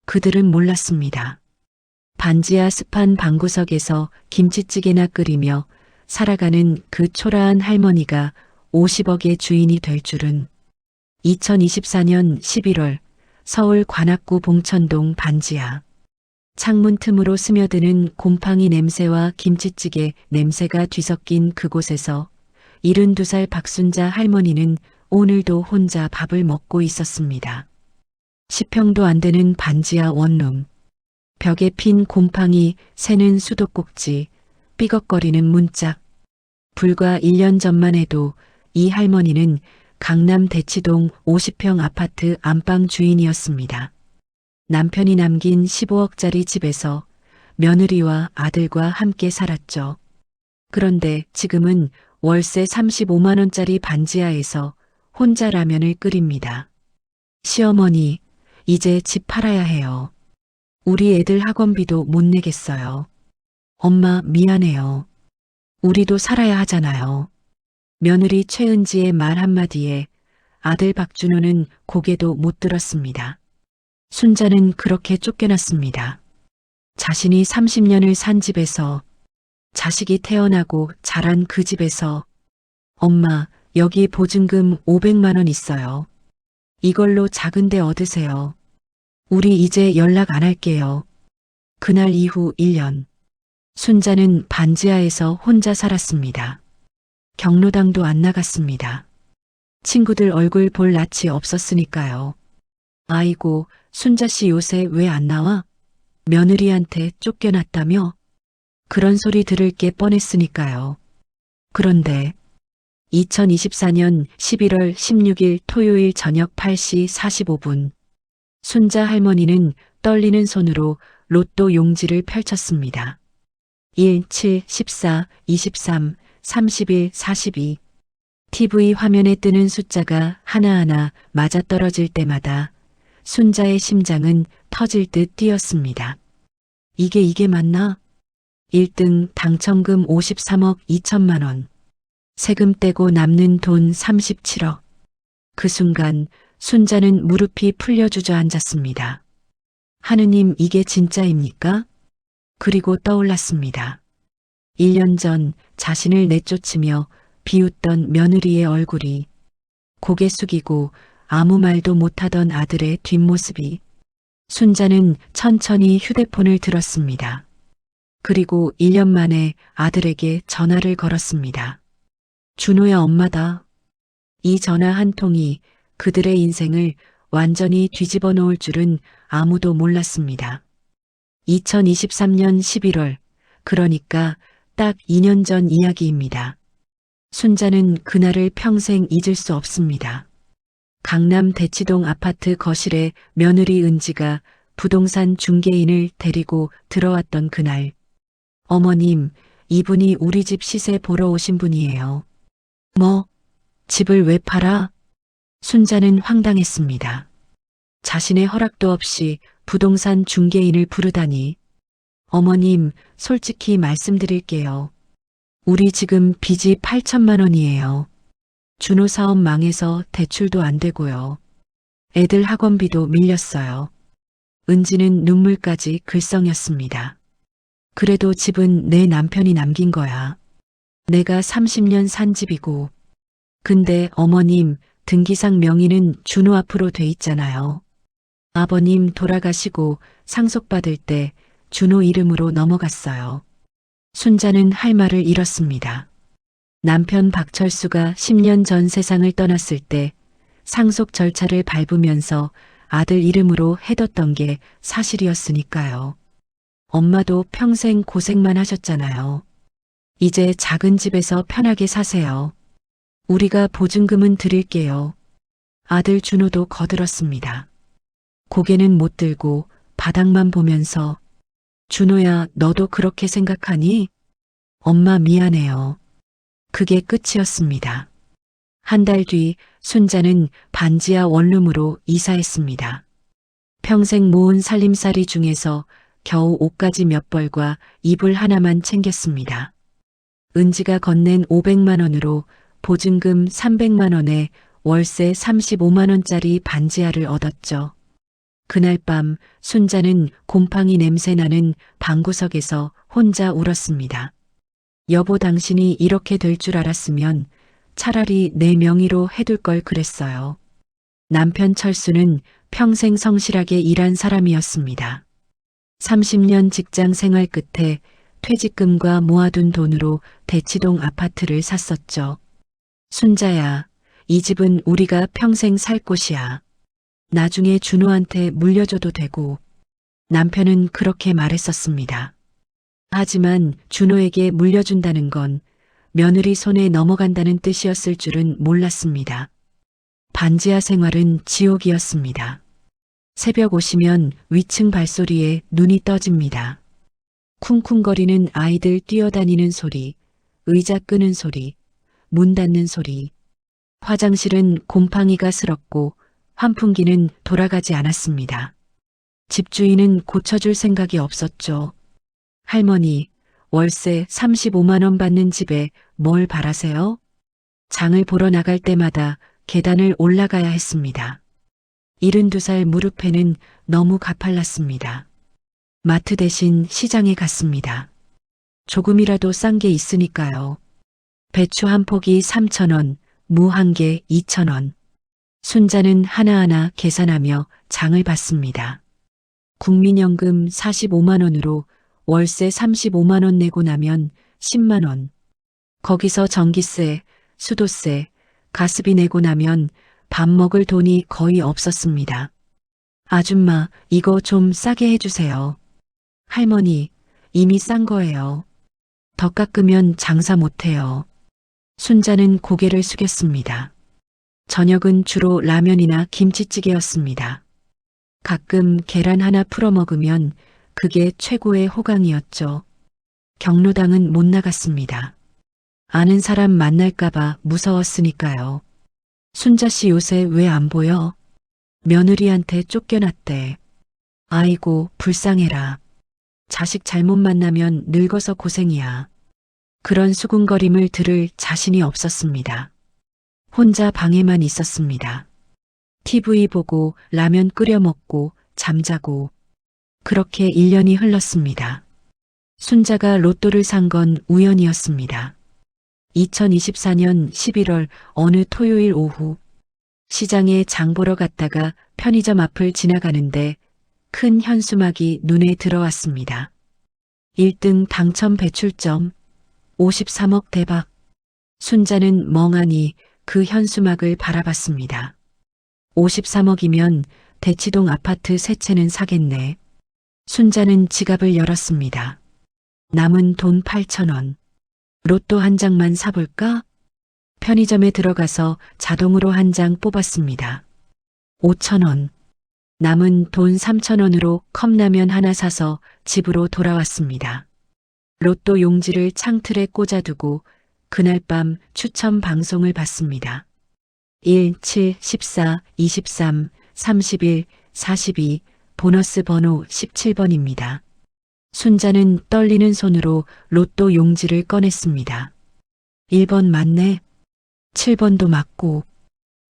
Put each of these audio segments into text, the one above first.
그들은 몰랐습니다. 반지하 습한 방구석에서 김치찌개나 끓이며 살아가는 그 초라한 할머니가 50억의 주인이 될 줄은. 2024년 11월 서울 관악구 봉천동 반지하. 창문 틈으로 스며드는 곰팡이 냄새와 김치찌개 냄새가 뒤섞인 그곳에서 72살 박순자 할머니는 오늘도 혼자 밥을 먹고 있었습니다. 10평도 안 되는 반지하 원룸. 벽에 핀 곰팡이, 새는 수도꼭지, 삐걱거리는 문짝. 불과 1년 전만 해도 이 할머니는 강남 대치동 50평 아파트 안방 주인이었습니다. 남편이 남긴 15억짜리 집에서 며느리와 아들과 함께 살았죠. 그런데 지금은 월세 35만 원짜리 반지하에서 혼자 라면을 끓입니다. 시어머니, 이제 집 팔아야 해요. 우리 애들 학원비도 못 내겠어요. 엄마 미안해요. 우리도 살아야 하잖아요. 며느리 최은지의 말 한마디에 아들 박준호는 고개도 못 들었습니다. 순자는 그렇게 쫓겨났습니다. 자신이 30년을 산 집에서, 자식이 태어나고 자란 그 집에서. 엄마, 여기 보증금 500만 원 있어요. 이걸로 작은 데 얻으세요. 우리 이제 연락 안 할게요. 그날 이후 1년. 순자는 반지하에서 혼자 살았습니다. 경로당도 안 나갔습니다. 친구들 얼굴 볼 낯이 없었으니까요. 아이고, 순자 씨 요새 왜 안 나와? 며느리한테 쫓겨났다며? 그런 소리 들을 게 뻔했으니까요. 그런데 2024년 11월 16일 토요일 저녁 8시 45분. 순자 할머니는 떨리는 손으로 로또 용지를 펼쳤습니다. 1, 7, 14, 23, 31, 42. TV 화면에 뜨는 숫자가 하나하나 맞아떨어질 때마다 순자의 심장은 터질 듯 뛰었습니다. 이게 맞나? 1등 당첨금 53억 2천만 원. 세금 떼고 남는 돈 37억. 그 순간 순자는 무릎이 풀려 주저앉았습니다. 하느님, 이게 진짜입니까? 그리고 떠올랐습니다. 1년 전 자신을 내쫓으며 비웃던 며느리의 얼굴이, 고개 숙이고 아무 말도 못하던 아들의 뒷모습이. 순자는 천천히 휴대폰을 들었습니다. 그리고 1년 만에 아들에게 전화를 걸었습니다. 준호야, 엄마다. 이 전화 한 통이 그들의 인생을 완전히 뒤집어 놓을 줄은 아무도 몰랐습니다. 2023년 11월, 그러니까 딱 2년 전 이야기입니다. 순자는 그날을 평생 잊을 수 없습니다. 강남 대치동 아파트 거실에 며느리 은지가 부동산 중개인을 데리고 들어왔던 그날. 어머님, 이분이 우리 집 시세 보러 오신 분이에요. 뭐? 집을 왜 팔아? 순자는 황당했습니다. 자신의 허락도 없이 부동산 중개인을 부르다니. 어머님, 솔직히 말씀드릴게요. 우리 지금 빚이 8천만 원이에요. 준호 사업 망해서 대출도 안 되고요. 애들 학원비도 밀렸어요. 은지는 눈물까지 글썽였습니다. 그래도 집은 내 남편이 남긴 거야. 내가 30년 산 집이고. 근데 어머님, 등기상 명의는 준호 앞으로 돼 있잖아요. 아버님 돌아가시고 상속받을 때 준호 이름으로 넘어갔어요. 순자는 할 말을 잃었습니다. 남편 박철수가 10년 전 세상을 떠났을 때 상속 절차를 밟으면서 아들 이름으로 해뒀던 게 사실이었으니까요. 엄마도 평생 고생만 하셨잖아요. 이제 작은 집에서 편하게 사세요. 우리가 보증금은 드릴게요. 아들 준호도 거들었습니다. 고개는 못 들고 바닥만 보면서, 준호야, 너도 그렇게 생각하니? 엄마 미안해요. 그게 끝이었습니다. 한 달 뒤 순자는 반지하 원룸으로 이사했습니다. 평생 모은 살림살이 중에서 겨우 옷가지 몇 벌과 이불 하나만 챙겼습니다. 은지가 건넨 500만 원으로 보증금 300만 원에 월세 35만 원짜리 반지하를 얻었죠. 그날 밤 순자는 곰팡이 냄새 나는 방구석에서 혼자 울었습니다. 여보, 당신이 이렇게 될 줄 알았으면 차라리 내 명의로 해둘 걸 그랬어요. 남편 철수는 평생 성실하게 일한 사람이었습니다. 30년 직장 생활 끝에 퇴직금과 모아둔 돈으로 대치동 아파트를 샀었죠. 순자야, 이 집은 우리가 평생 살 곳이야. 나중에 준호한테 물려줘도 되고. 남편은 그렇게 말했었습니다. 하지만 준호에게 물려준다는 건 며느리 손에 넘어간다는 뜻이었을 줄은 몰랐습니다. 반지하 생활은 지옥이었습니다. 새벽 오시면 위층 발소리에 눈이 떠집니다. 쿵쿵거리는 아이들 뛰어다니는 소리, 의자 끄는 소리, 문 닫는 소리. 화장실은 곰팡이가 슬었고 환풍기는 돌아가지 않았습니다. 집주인은 고쳐줄 생각이 없었죠. 할머니, 월세 35만 원 받는 집에 뭘 바라세요? 장을 보러 나갈 때마다 계단을 올라가야 했습니다. 72살 무릎에는 너무 가팔랐습니다. 마트 대신 시장에 갔습니다. 조금이라도 싼 게 있으니까요. 배추 한 포기 3,000원, 무 한 개 2,000원. 순자는 하나하나 계산하며 장을 봤습니다. 국민연금 45만 원으로 월세 35만 원 내고 나면 10만 원. 거기서 전기세, 수도세, 가스비 내고 나면 밥 먹을 돈이 거의 없었습니다. 아줌마, 이거 좀 싸게 해주세요. 할머니, 이미 싼 거예요. 더 깎으면 장사 못해요. 순자는 고개를 숙였습니다. 저녁은 주로 라면이나 김치찌개였습니다. 가끔 계란 하나 풀어 먹으면 그게 최고의 호강이었죠. 경로당은 못 나갔습니다. 아는 사람 만날까봐 무서웠으니까요. 순자 씨 요새 왜 안 보여? 며느리한테 쫓겨났대. 아이고, 불쌍해라. 자식 잘못 만나면 늙어서 고생이야. 그런 수군거림을 들을 자신이 없었습니다. 혼자 방에만 있었습니다. TV 보고 라면 끓여 먹고 잠자고 그렇게 1년이 흘렀습니다. 순자가 로또를 산 건 우연이었습니다. 2024년 11월 어느 토요일 오후 시장에 장 보러 갔다가 편의점 앞을 지나가는데 큰 현수막이 눈에 들어왔습니다. 1등 당첨 배출점 53억 대박. 순자는 멍하니 그 현수막을 바라봤습니다. 53억이면 대치동 아파트 세 채는 사겠네. 순자는 지갑을 열었습니다. 남은 돈 8,000원. 로또 한 장만 사볼까? 편의점에 들어가서 자동으로 한 장 뽑았습니다. 5,000원. 남은 돈 3,000원으로 컵라면 하나 사서 집으로 돌아왔습니다. 로또 용지를 창틀에 꽂아두고 그날 밤 추첨 방송을 봤습니다. 1, 7, 14, 23, 31, 42, 보너스 번호 17번입니다. 순자는 떨리는 손으로 로또 용지를 꺼냈습니다. 1번 맞네. 7번도 맞고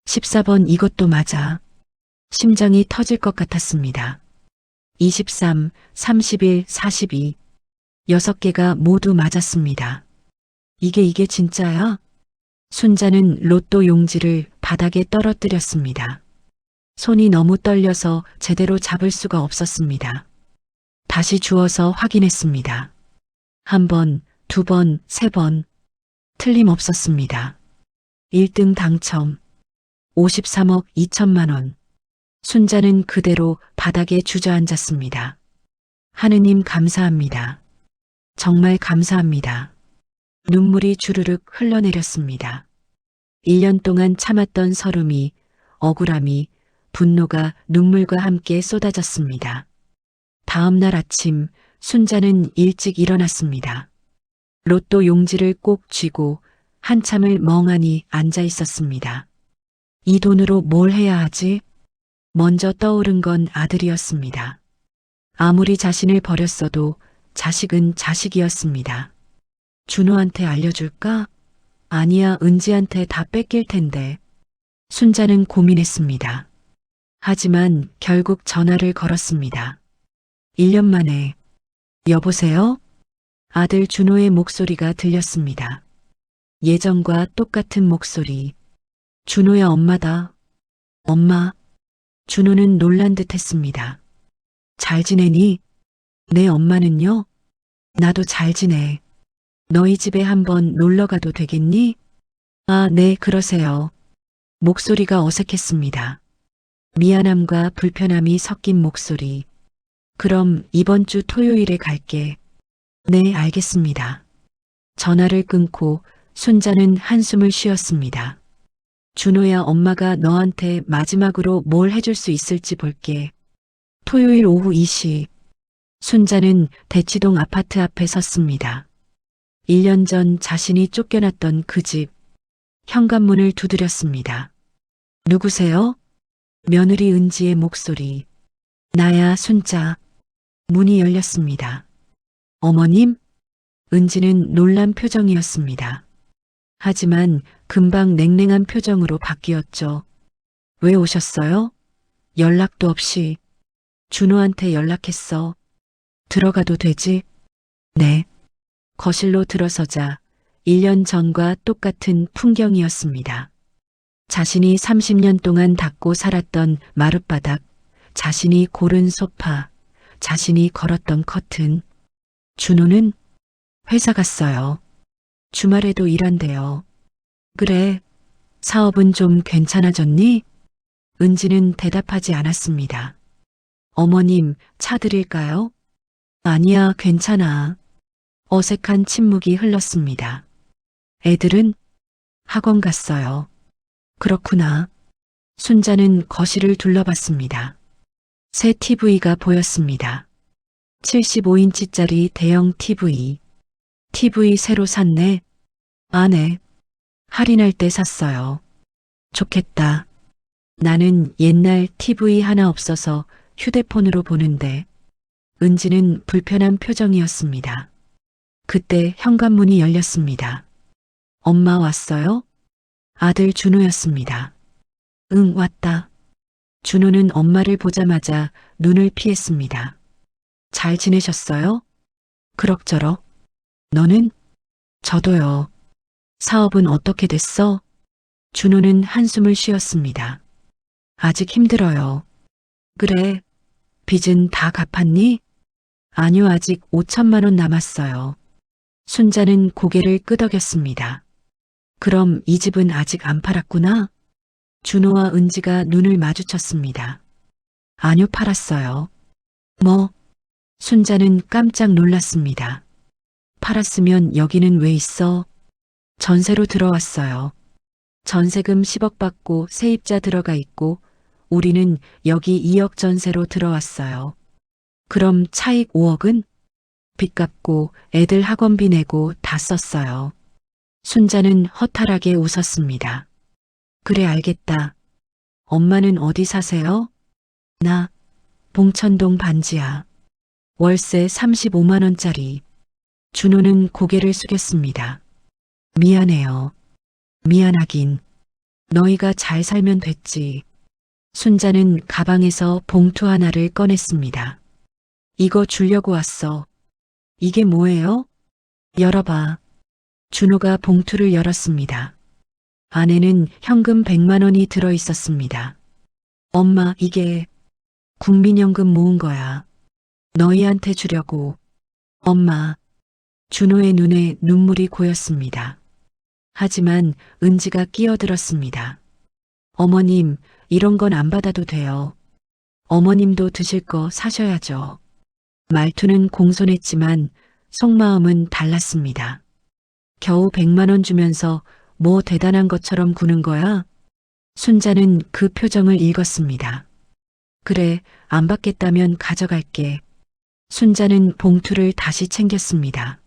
14번 이것도 맞아. 심장이 터질 것 같았습니다. 23, 31, 42. 6개가 모두 맞았습니다. 이게 진짜야? 순자는 로또 용지를 바닥에 떨어뜨렸습니다. 손이 너무 떨려서 제대로 잡을 수가 없었습니다. 다시 주워서 확인했습니다. 1번, 2번, 3번. 틀림없었습니다. 1등 당첨. 53억 2천만 원. 순자는 그대로 바닥에 주저앉았습니다. 하느님 감사합니다. 정말 감사합니다. 눈물이 주르륵 흘러내렸습니다. 1년 동안 참았던 서름이, 억울함이, 분노가 눈물과 함께 쏟아졌습니다. 다음 날 아침 순자는 일찍 일어났습니다. 로또 용지를 꼭 쥐고 한참을 멍하니 앉아 있었습니다. 이 돈으로 뭘 해야 하지? 먼저 떠오른 건 아들이었습니다. 아무리 자신을 버렸어도 자식은 자식이었습니다. 준호한테 알려줄까? 아니야, 은지한테 다 뺏길 텐데. 순자는 고민했습니다. 하지만 결국 전화를 걸었습니다. 1년 만에. 여보세요? 아들 준호의 목소리가 들렸습니다. 예전과 똑같은 목소리. 준호야, 엄마다. 엄마. 준호는 놀란 듯 했습니다. 잘 지내니? 네, 엄마는요? 나도 잘 지내. 너희 집에 한번 놀러 가도 되겠니? 아, 네, 그러세요. 목소리가 어색했습니다. 미안함과 불편함이 섞인 목소리. 그럼 이번 주 토요일에 갈게. 네, 알겠습니다. 전화를 끊고 순자는 한숨을 쉬었습니다. 준호야, 엄마가 너한테 마지막으로 뭘 해줄 수 있을지 볼게. 토요일 오후 2시. 순자는 대치동 아파트 앞에 섰습니다. 1년 전 자신이 쫓겨났던 그 집. 현관문을 두드렸습니다. 누구세요? 며느리 은지의 목소리. 나야, 순자. 문이 열렸습니다. 어머님? 은지는 놀란 표정이었습니다. 하지만 금방 냉랭한 표정으로 바뀌었죠. 왜 오셨어요? 연락도 없이. 준호한테 연락했어. 들어가도 되지? 네. 거실로 들어서자 1년 전과 똑같은 풍경이었습니다. 자신이 30년 동안 닦고 살았던 마룻바닥, 자신이 고른 소파, 자신이 걸었던 커튼. 준호는 회사 갔어요. 주말에도 일한대요. 그래, 사업은 좀 괜찮아졌니? 은지는 대답하지 않았습니다. 어머님, 차 드릴까요? 아니야, 괜찮아. 어색한 침묵이 흘렀습니다. 애들은 학원 갔어요. 그렇구나. 순자는 거실을 둘러봤습니다. 새 TV가 보였습니다. 75인치짜리 대형 TV. TV 새로 샀네. 아, 네. 할인할 때 샀어요. 좋겠다. 나는 옛날 TV 하나 없어서 휴대폰으로 보는데. 은지는 불편한 표정이었습니다. 그때 현관문이 열렸습니다. 엄마 왔어요? 아들 준호였습니다. 응, 왔다. 준호는 엄마를 보자마자 눈을 피했습니다. 잘 지내셨어요? 그럭저럭. 너는? 저도요. 사업은 어떻게 됐어? 준호는 한숨을 쉬었습니다. 아직 힘들어요. 그래. 빚은 다 갚았니? 아니요, 아직 5천만 원 남았어요. 순자는 고개를 끄덕였습니다. 그럼 이 집은 아직 안 팔았구나? 준호와 은지가 눈을 마주쳤습니다. 아니요, 팔았어요. 뭐? 순자는 깜짝 놀랐습니다. 팔았으면 여기는 왜 있어? 전세로 들어왔어요. 전세금 10억 받고 세입자 들어가 있고 우리는 여기 2억 전세로 들어왔어요. 그럼 차익 5억은? 빚 갚고 애들 학원비 내고 다 썼어요. 순자는 허탈하게 웃었습니다. 그래, 알겠다. 엄마는 어디 사세요? 나 봉천동 반지하. 월세 35만 원짜리. 준호는 고개를 숙였습니다. 미안해요. 미안하긴. 너희가 잘 살면 됐지. 순자는 가방에서 봉투 하나를 꺼냈습니다. 이거 주려고 왔어. 이게 뭐예요? 열어봐. 준호가 봉투를 열었습니다. 안에는 현금 100만 원이 들어 있었습니다. 엄마, 이게 국민연금 모은 거야. 너희한테 주려고. 엄마. 준호의 눈에 눈물이 고였습니다. 하지만 은지가 끼어들었습니다. 어머님, 이런 건 안 받아도 돼요. 어머님도 드실 거 사셔야죠. 말투는 공손했지만 속마음은 달랐습니다. 겨우 100만 원 주면서 뭐 대단한 것처럼 구는 거야? 순자는 그 표정을 읽었습니다. 그래, 안 받겠다면 가져갈게. 순자는 봉투를 다시 챙겼습니다.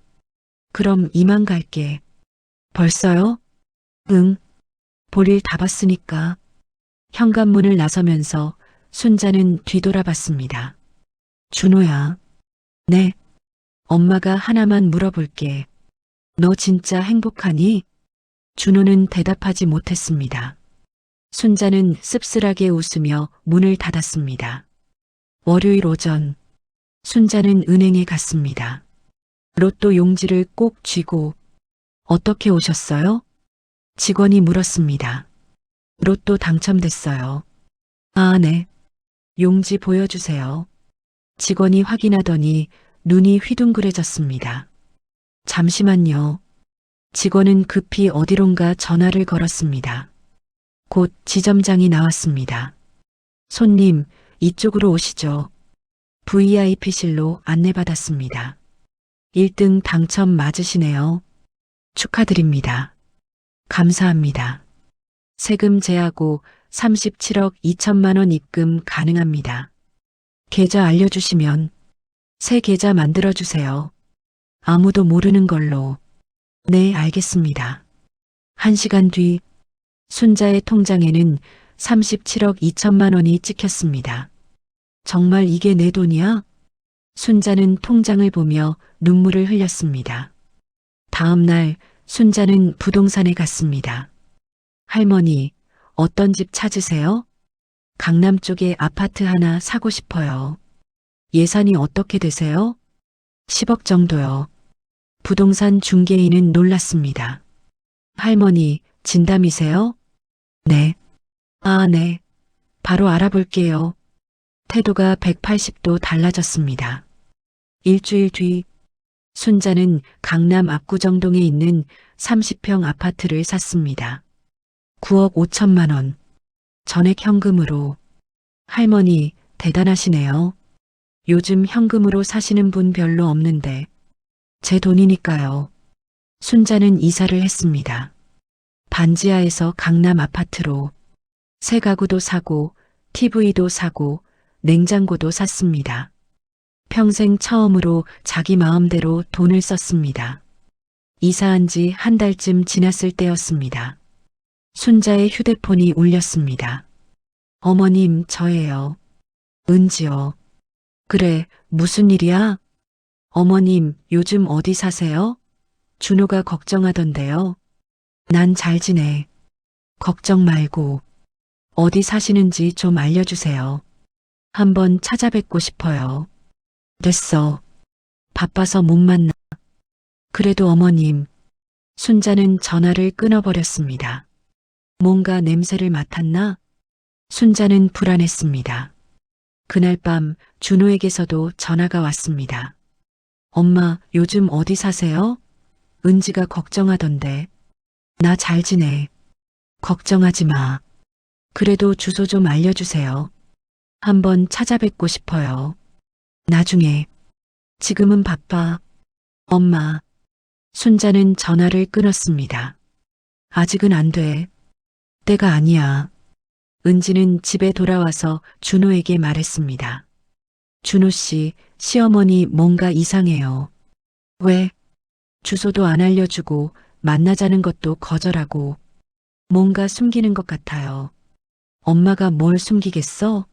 그럼 이만 갈게. 벌써요? 응. 볼일 다 봤으니까. 현관문을 나서면서 순자는 뒤돌아봤습니다. 준호야. 네. 엄마가 하나만 물어볼게. 너 진짜 행복하니? 준호는 대답하지 못했습니다. 순자는 씁쓸하게 웃으며 문을 닫았습니다. 월요일 오전, 순자는 은행에 갔습니다. 로또 용지를 꼭 쥐고 어떻게 오셨어요? 직원이 물었습니다. 로또 당첨됐어요. 아, 네. 용지 보여주세요. 직원이 확인하더니 눈이 휘둥그레졌습니다. 잠시만요. 직원은 급히 어디론가 전화를 걸었습니다. 곧 지점장이 나왔습니다. 손님, 이쪽으로 오시죠. VIP실로 안내받았습니다. 1등 당첨 맞으시네요. 축하드립니다. 감사합니다. 세금 제하고 37억 2천만 원 입금 가능합니다. 계좌 알려주시면 새 계좌 만들어주세요. 아무도 모르는 걸로. 네, 알겠습니다. 1시간 뒤 순자의 통장에는 37억 2천만 원이 찍혔습니다. 정말 이게 내 돈이야? 순자는 통장을 보며 눈물을 흘렸습니다. 다음 날 순자는 부동산에 갔습니다. 할머니, 어떤 집 찾으세요? 강남 쪽에 아파트 하나 사고 싶어요. 예산이 어떻게 되세요? 10억 정도요. 부동산 중개인은 놀랐습니다. 할머니, 진담이세요? 네. 아, 네. 바로 알아볼게요. 태도가 180도 달라졌습니다. 일주일 뒤 순자는 강남 압구정동에 있는 30평 아파트를 샀습니다. 9억 5천만 원. 전액 현금으로. 할머니, 대단하시네요. 요즘 현금으로 사시는 분 별로 없는데. 제 돈이니까요. 순자는 이사를 했습니다. 반지하에서 강남 아파트로. 새 가구도 사고, TV도 사고, 냉장고도 샀습니다. 평생 처음으로 자기 마음대로 돈을 썼습니다. 이사한 지 한 달쯤 지났을 때였습니다. 순자의 휴대폰이 울렸습니다. 어머님, 저예요. 은지요. 그래, 무슨 일이야? 어머님, 요즘 어디 사세요? 준호가 걱정하던데요. 난 잘 지내. 걱정 말고. 어디 사시는지 좀 알려주세요. 한번 찾아뵙고 싶어요. 됐어. 바빠서 못 만나. 그래도 어머님. 순자는 전화를 끊어버렸습니다. 뭔가 냄새를 맡았나? 순자는 불안했습니다. 그날 밤 준호에게서도 전화가 왔습니다. 엄마, 요즘 어디 사세요? 은지가 걱정하던데. 나 잘 지내. 걱정하지 마. 그래도 주소 좀 알려주세요. 한번 찾아뵙고 싶어요. 나중에. 지금은 바빠. 엄마. 순자는 전화를 끊었습니다. 아직은 안 돼. 때가 아니야. 은지는 집에 돌아와서 준호에게 말했습니다. 준호 씨, 시어머니 뭔가 이상해요. 왜? 주소도 안 알려주고 만나자는 것도 거절하고 뭔가 숨기는 것 같아요. 엄마가 뭘 숨기겠어?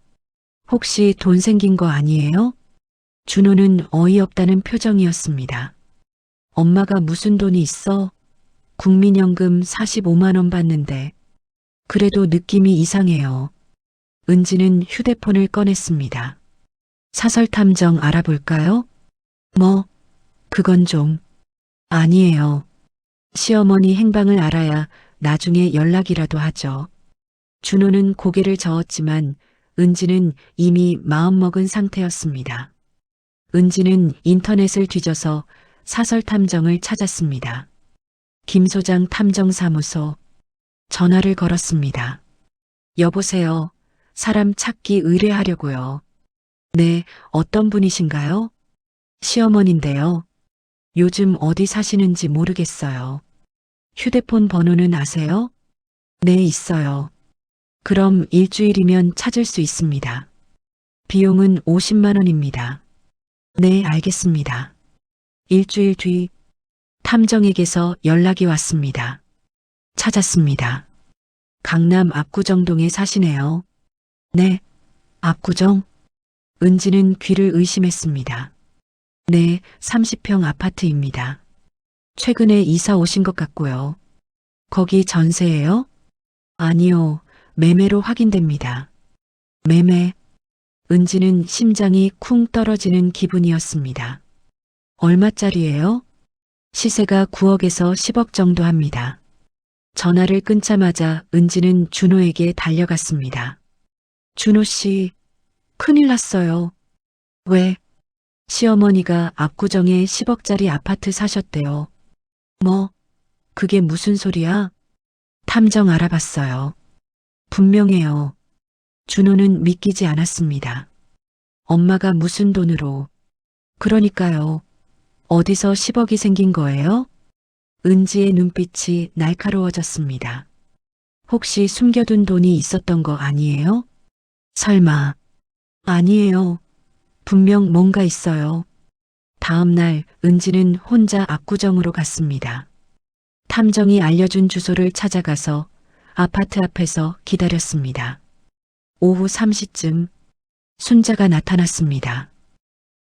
혹시 돈 생긴 거 아니에요? 준호는 어이없다는 표정이었습니다. 엄마가 무슨 돈이 있어? 국민연금 45만 원 받는데. 그래도 느낌이 이상해요. 은지는 휴대폰을 꺼냈습니다. 사설 탐정 알아볼까요? 뭐, 그건 좀. 아니에요. 시어머니 행방을 알아야 나중에 연락이라도 하죠. 준호는 고개를 저었지만 은지는 이미 마음먹은 상태였습니다. 은지는 인터넷을 뒤져서 사설 탐정을 찾았습니다. 김 소장 탐정사무소. 전화를 걸었습니다. 여보세요. 사람 찾기 의뢰하려고요. 네, 어떤 분이신가요? 시어머니인데요. 요즘 어디 사시는지 모르겠어요. 휴대폰 번호는 아세요? 네, 있어요. 그럼 일주일이면 찾을 수 있습니다. 비용은 50만 원입니다. 네, 알겠습니다. 일주일 뒤 탐정에게서 연락이 왔습니다. 찾았습니다. 강남 압구정동에 사시네요. 네, 압구정? 은지는 귀를 의심했습니다. 네, 30평 아파트입니다. 최근에 이사 오신 것 같고요. 거기 전세예요? 아니요, 매매로 확인됩니다. 매매. 은지는 심장이 쿵 떨어지는 기분이었습니다. 얼마짜리예요? 시세가 9억에서 10억 정도 합니다. 전화를 끊자마자 은지는 준호에게 달려갔습니다. 준호 씨, 큰일 났어요. 왜? 시어머니가 압구정에 10억짜리 아파트 사셨대요. 뭐, 그게 무슨 소리야? 탐정 알아봤어요. 분명해요. 준호는 믿기지 않았습니다. 엄마가 무슨 돈으로? 그러니까요. 어디서 10억이 생긴 거예요? 은지의 눈빛이 날카로워졌습니다. 혹시 숨겨둔 돈이 있었던 거 아니에요? 설마. 아니에요. 분명 뭔가 있어요. 다음 날 은지는 혼자 압구정으로 갔습니다. 탐정이 알려준 주소를 찾아가서 아파트 앞에서 기다렸습니다. 오후 3시쯤 순자가 나타났습니다.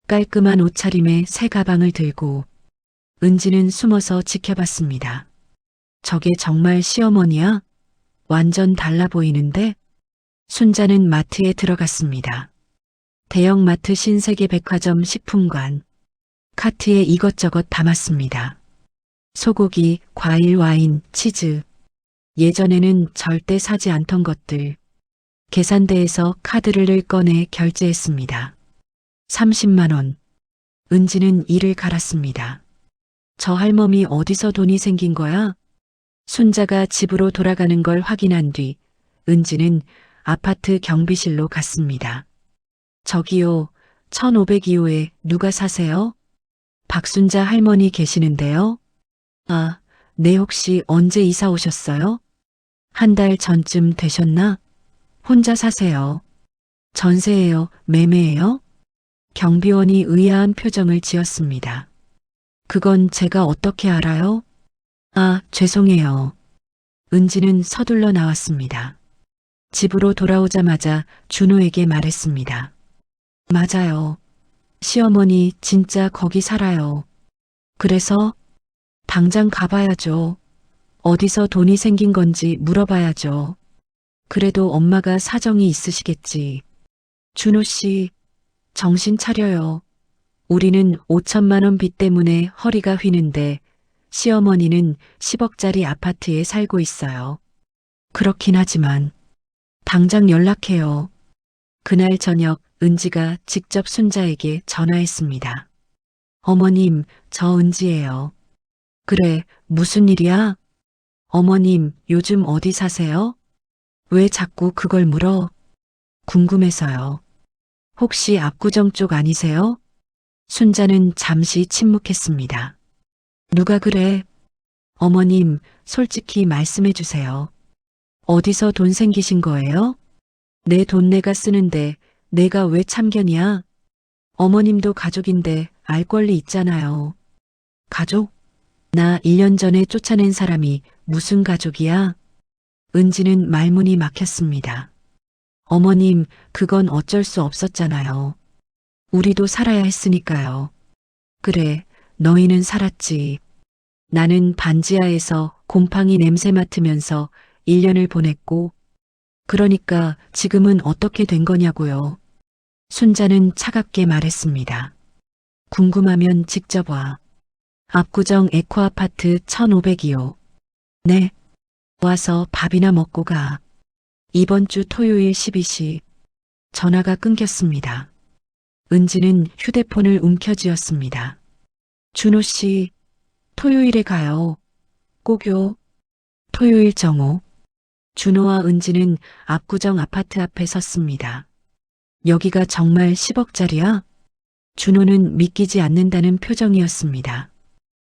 깔끔한 옷차림에 새 가방을 들고 은지는 숨어서 지켜봤습니다. 저게 정말 시어머니야? 완전 달라 보이는데? 순자는 마트에 들어갔습니다. 대형마트 신세계 백화점 식품관. 카트에 이것저것 담았습니다. 소고기, 과일, 와인, 치즈. 예전에는 절대 사지 않던 것들. 계산대에서 카드를 꺼내 결제했습니다. 30만 원. 은지는 이를 갈았습니다. 저 할멈이 어디서 돈이 생긴 거야? 순자가 집으로 돌아가는 걸 확인한 뒤 은지는 아파트 경비실로 갔습니다. 저기요, 1502호에 누가 사세요? 박순자 할머니 계시는데요? 아, 네, 혹시 언제 이사 오셨어요? 한 달 전쯤 되셨나? 혼자 사세요. 전세예요? 매매예요? 경비원이 의아한 표정을 지었습니다. 그건 제가 어떻게 알아요? 아, 죄송해요. 은지는 서둘러 나왔습니다. 집으로 돌아오자마자 준호에게 말했습니다. 맞아요. 시어머니 진짜 거기 살아요. 그래서 당장 가봐야죠. 어디서 돈이 생긴 건지 물어봐야죠. 그래도 엄마가 사정이 있으시겠지. 준호 씨, 정신 차려요. 우리는 5천만 원 빚 때문에 허리가 휘는데 시어머니는 10억짜리 아파트에 살고 있어요. 그렇긴 하지만 당장 연락해요. 그날 저녁 은지가 직접 순자에게 전화했습니다. 어머님, 저 은지예요. 그래, 무슨 일이야? 어머님, 요즘 어디 사세요? 왜 자꾸 그걸 물어? 궁금해서요. 혹시 압구정 쪽 아니세요? 순자는 잠시 침묵했습니다. 누가 그래? 어머님, 솔직히 말씀해 주세요. 어디서 돈 생기신 거예요? 내 돈 내가 쓰는데 내가 왜 참견이야? 어머님도 가족인데 알 권리 있잖아요. 가족? 나 1년 전에 쫓아낸 사람이 무슨 가족이야? 은지는 말문이 막혔습니다. 어머님, 그건 어쩔 수 없었잖아요. 우리도 살아야 했으니까요. 그래, 너희는 살았지. 나는 반지하에서 곰팡이 냄새 맡으면서 1년을 보냈고, 그러니까 지금은 어떻게 된 거냐고요. 순자는 차갑게 말했습니다. 궁금하면 직접 와. 압구정 에코아파트 1502호. 네. 와서 밥이나 먹고 가. 이번 주 토요일 12시. 전화가 끊겼습니다. 은지는 휴대폰을 움켜쥐었습니다. 준호 씨, 토요일에 가요. 꼭요. 토요일 정오. 준호와 은지는 압구정 아파트 앞에 섰습니다. 여기가 정말 10억짜리야? 준호는 믿기지 않는다는 표정이었습니다.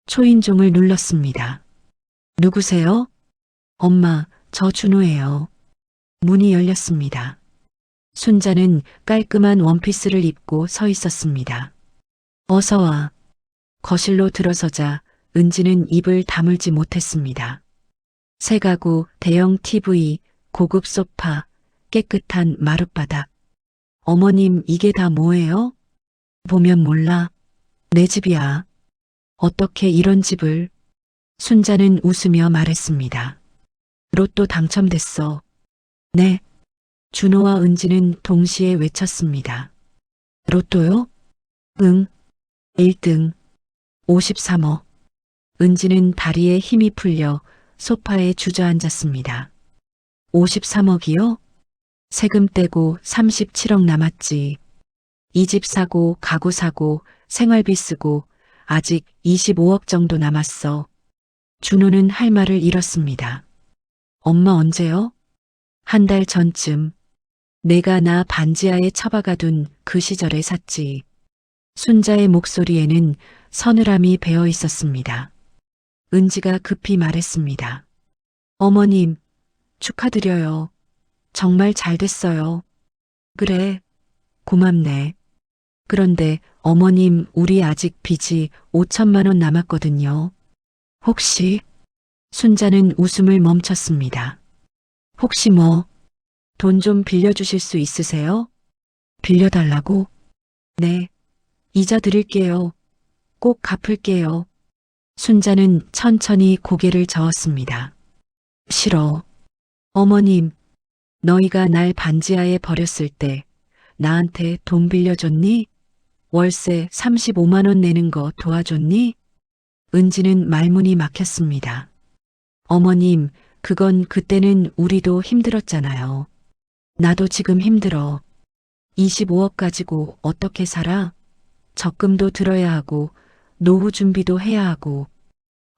초인종을 눌렀습니다. 누구세요? 엄마, 저 준호예요. 문이 열렸습니다. 순자는 깔끔한 원피스를 입고 서 있었습니다. 어서 와. 거실로 들어서자 은지는 입을 다물지 못했습니다. 새 가구, 대형 TV, 고급 소파, 깨끗한 마룻바닥. 어머님, 이게 다 뭐예요? 보면 몰라. 내 집이야. 어떻게 이런 집을? 순자는 웃으며 말했습니다. 로또 당첨됐어. 네. 준호와 은지는 동시에 외쳤습니다. 로또요? 응. 1등. 53억. 은지는 다리에 힘이 풀려 소파에 주저앉았습니다. 53억이요? 세금 떼고 37억 남았지. 이 집 사고, 가구 사고, 생활비 쓰고, 아직 25억 정도 남았어. 준호는 할 말을 잃었습니다. 엄마 언제요? 한 달 전쯤. 내가 나 반지하에 처박아둔 그 시절에 샀지. 순자의 목소리에는 서늘함이 배어 있었습니다. 은지가 급히 말했습니다. 어머님, 축하드려요. 정말 잘 됐어요. 그래, 고맙네. 그런데 어머님, 우리 아직 빚이 5천만 원 남았거든요. 혹시? 순자는 웃음을 멈췄습니다. 혹시 뭐, 돈 좀 빌려주실 수 있으세요? 빌려달라고? 네, 이자 드릴게요. 꼭 갚을게요. 순자는 천천히 고개를 저었습니다. 싫어. 어머님, 너희가 날 반지하에 버렸을 때 나한테 돈 빌려줬니? 월세 35만 원 내는 거 도와줬니? 은지는 말문이 막혔습니다. 어머님, 그건 그때는 우리도 힘들었잖아요. 나도 지금 힘들어. 25억 가지고 어떻게 살아? 적금도 들어야 하고 노후 준비도 해야 하고.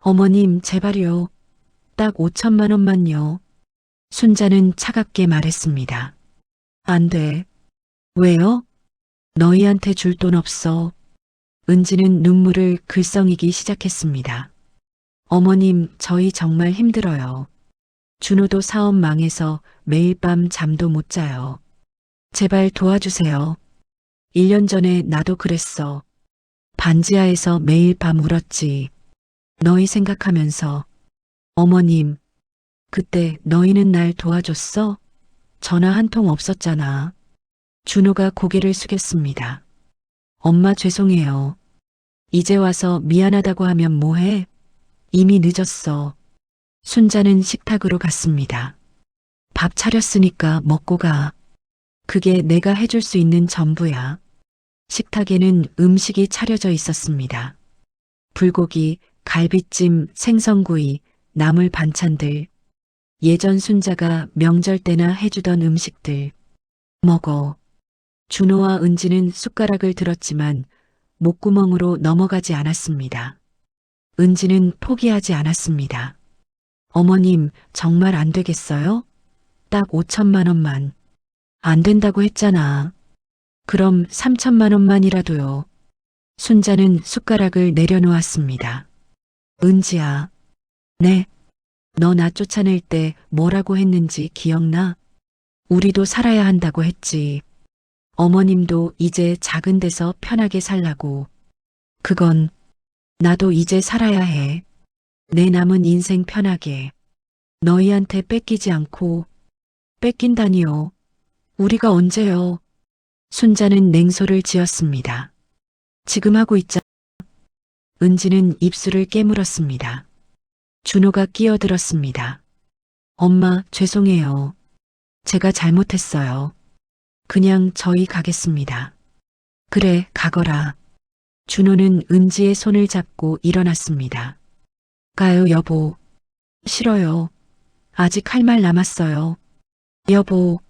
어머님, 제발요. 딱 5천만 원만요. 순자는 차갑게 말했습니다. 안 돼. 왜요? 너희한테 줄 돈 없어. 은지는 눈물을 글썽이기 시작했습니다. 어머님, 저희 정말 힘들어요. 준호도 사업 망해서 매일 밤 잠도 못 자요. 제발 도와주세요. 1년 전에 나도 그랬어. 반지하에서 매일 밤 울었지. 너희 생각하면서. 어머님, 그때 너희는 날 도와줬어? 전화 한 통 없었잖아. 준호가 고개를 숙였습니다. 엄마 죄송해요. 이제 와서 미안하다고 하면 뭐해? 이미 늦었어. 순자는 식탁으로 갔습니다. 밥 차렸으니까 먹고 가. 그게 내가 해줄 수 있는 전부야. 식탁에는 음식이 차려져 있었습니다. 불고기, 갈비찜, 생선구이, 나물 반찬들. 예전 순자가 명절 때나 해주던 음식들. 먹어. 준호와 은지는 숟가락을 들었지만 목구멍으로 넘어가지 않았습니다. 은지는 포기하지 않았습니다. 어머님, 정말 안 되겠어요? 딱 5천만 원만. 안 된다고 했잖아. 그럼 3천만 원만이라도요. 순자는 숟가락을 내려놓았습니다. 은지야. 네. 너 나 쫓아낼 때 뭐라고 했는지 기억나? 우리도 살아야 한다고 했지. 어머님도 이제 작은 데서 편하게 살라고. 그건 나도 이제 살아야 해. 내 남은 인생 편하게. 너희한테 뺏기지 않고. 뺏긴다니요. 우리가 언제요? 순자는 냉소를 지었습니다. 지금 하고 있자. 은지는 입술을 깨물었습니다. 준호가 끼어들었습니다. 엄마, 죄송해요. 제가 잘못했어요. 그냥 저희 가겠습니다. 그래, 가거라. 준호는 은지의 손을 잡고 일어났습니다. 가요, 여보. 싫어요. 아직 할 말 남았어요. 여보.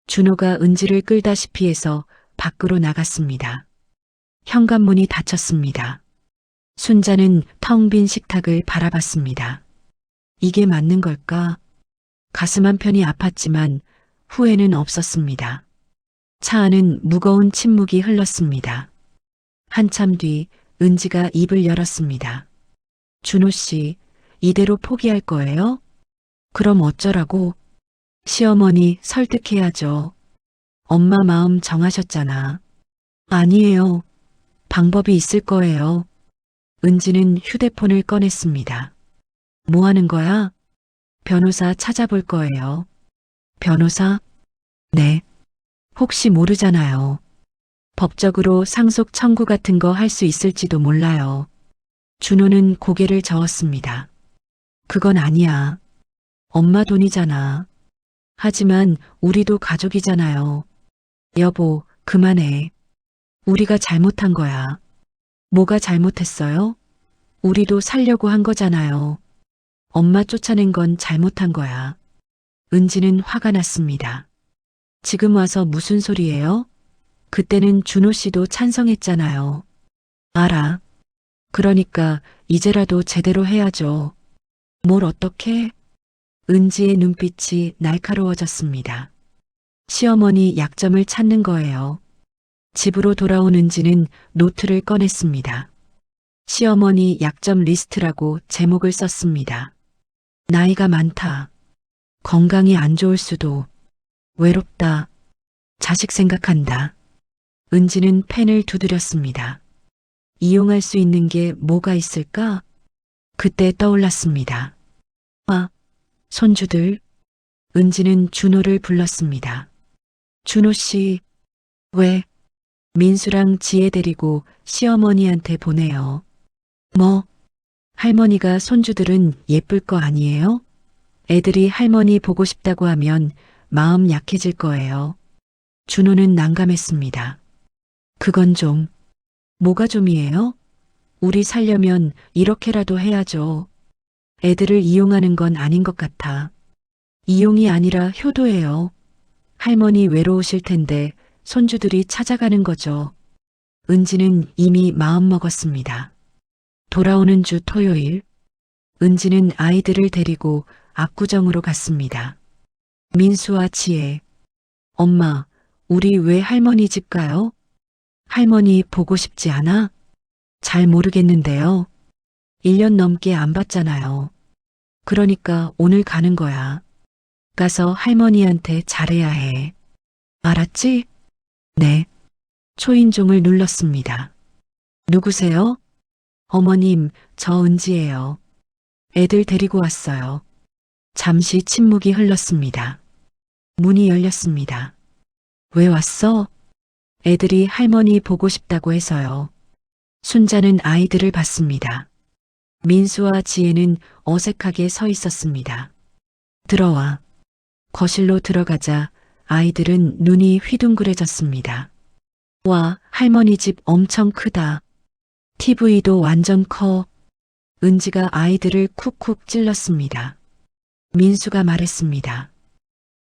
준호가 은지를 끌다시피 해서 밖으로 나갔습니다. 현관문이 닫혔습니다. 순자는 텅 빈 식탁을 바라봤습니다. 이게 맞는 걸까? 가슴 한편이 아팠지만 후회는 없었습니다. 차 안은 무거운 침묵이 흘렀습니다. 한참 뒤 은지가 입을 열었습니다. 준호 씨, 이대로 포기할 거예요? 그럼 어쩌라고? 시어머니 설득해야죠. 엄마 마음 정하셨잖아. 아니에요. 방법이 있을 거예요. 은지는 휴대폰을 꺼냈습니다. 뭐 하는 거야? 변호사 찾아볼 거예요. 변호사? 네. 혹시 모르잖아요. 법적으로 상속 청구 같은 거 할 수 있을지도 몰라요. 준호는 고개를 저었습니다. 그건 아니야. 엄마 돈이잖아. 하지만 우리도 가족이잖아요. 여보, 그만해. 우리가 잘못한 거야. 뭐가 잘못했어요? 우리도 살려고 한 거잖아요. 엄마 쫓아낸 건 잘못한 거야. 은지는 화가 났습니다. 지금 와서 무슨 소리예요? 그때는 준호 씨도 찬성했잖아요. 알아. 그러니까 이제라도 제대로 해야죠. 뭘 어떻게? 은지의 눈빛이 날카로워졌습니다. 시어머니 약점을 찾는 거예요. 집으로 돌아온 은지는 노트를 꺼냈습니다. 시어머니 약점 리스트라고 제목을 썼습니다. 나이가 많다. 건강이 안 좋을 수도. 외롭다. 자식 생각한다. 은지는 펜을 두드렸습니다. 이용할 수 있는 게 뭐가 있을까? 그때 떠올랐습니다. 아, 손주들. 은지는 준호를 불렀습니다. 준호 씨, 왜? 민수랑 지혜 데리고 시어머니한테 보내요. 뭐? 할머니가 손주들은 예쁠 거 아니에요? 애들이 할머니 보고 싶다고 하면 마음 약해질 거예요. 준호는 난감했습니다. 그건 좀, 뭐가 좀이에요? 우리 살려면 이렇게라도 해야죠. 애들을 이용하는 건 아닌 것 같아. 이용이 아니라 효도예요. 할머니 외로우실 텐데 손주들이 찾아가는 거죠. 은지는 이미 마음먹었습니다. 돌아오는 주 토요일, 은지는 아이들을 데리고 압구정으로 갔습니다. 민수와 지혜, 엄마, 우리 왜 할머니 집 가요? 할머니 보고 싶지 않아? 잘 모르겠는데요. 1년 넘게 안 봤잖아요. 그러니까 오늘 가는 거야. 가서 할머니한테 잘해야 해. 알았지? 네. 초인종을 눌렀습니다. 누구세요? 어머님, 저 은지예요. 애들 데리고 왔어요. 잠시 침묵이 흘렀습니다. 문이 열렸습니다. 왜 왔어? 애들이 할머니 보고 싶다고 해서요. 순자는 아이들을 봤습니다. 민수와 지혜는 어색하게 서 있었습니다. 들어와. 거실로 들어가자 아이들은 눈이 휘둥그레졌습니다. 와, 할머니 집 엄청 크다. TV도 완전 커. 은지가 아이들을 쿡쿡 찔렀습니다. 민수가 말했습니다.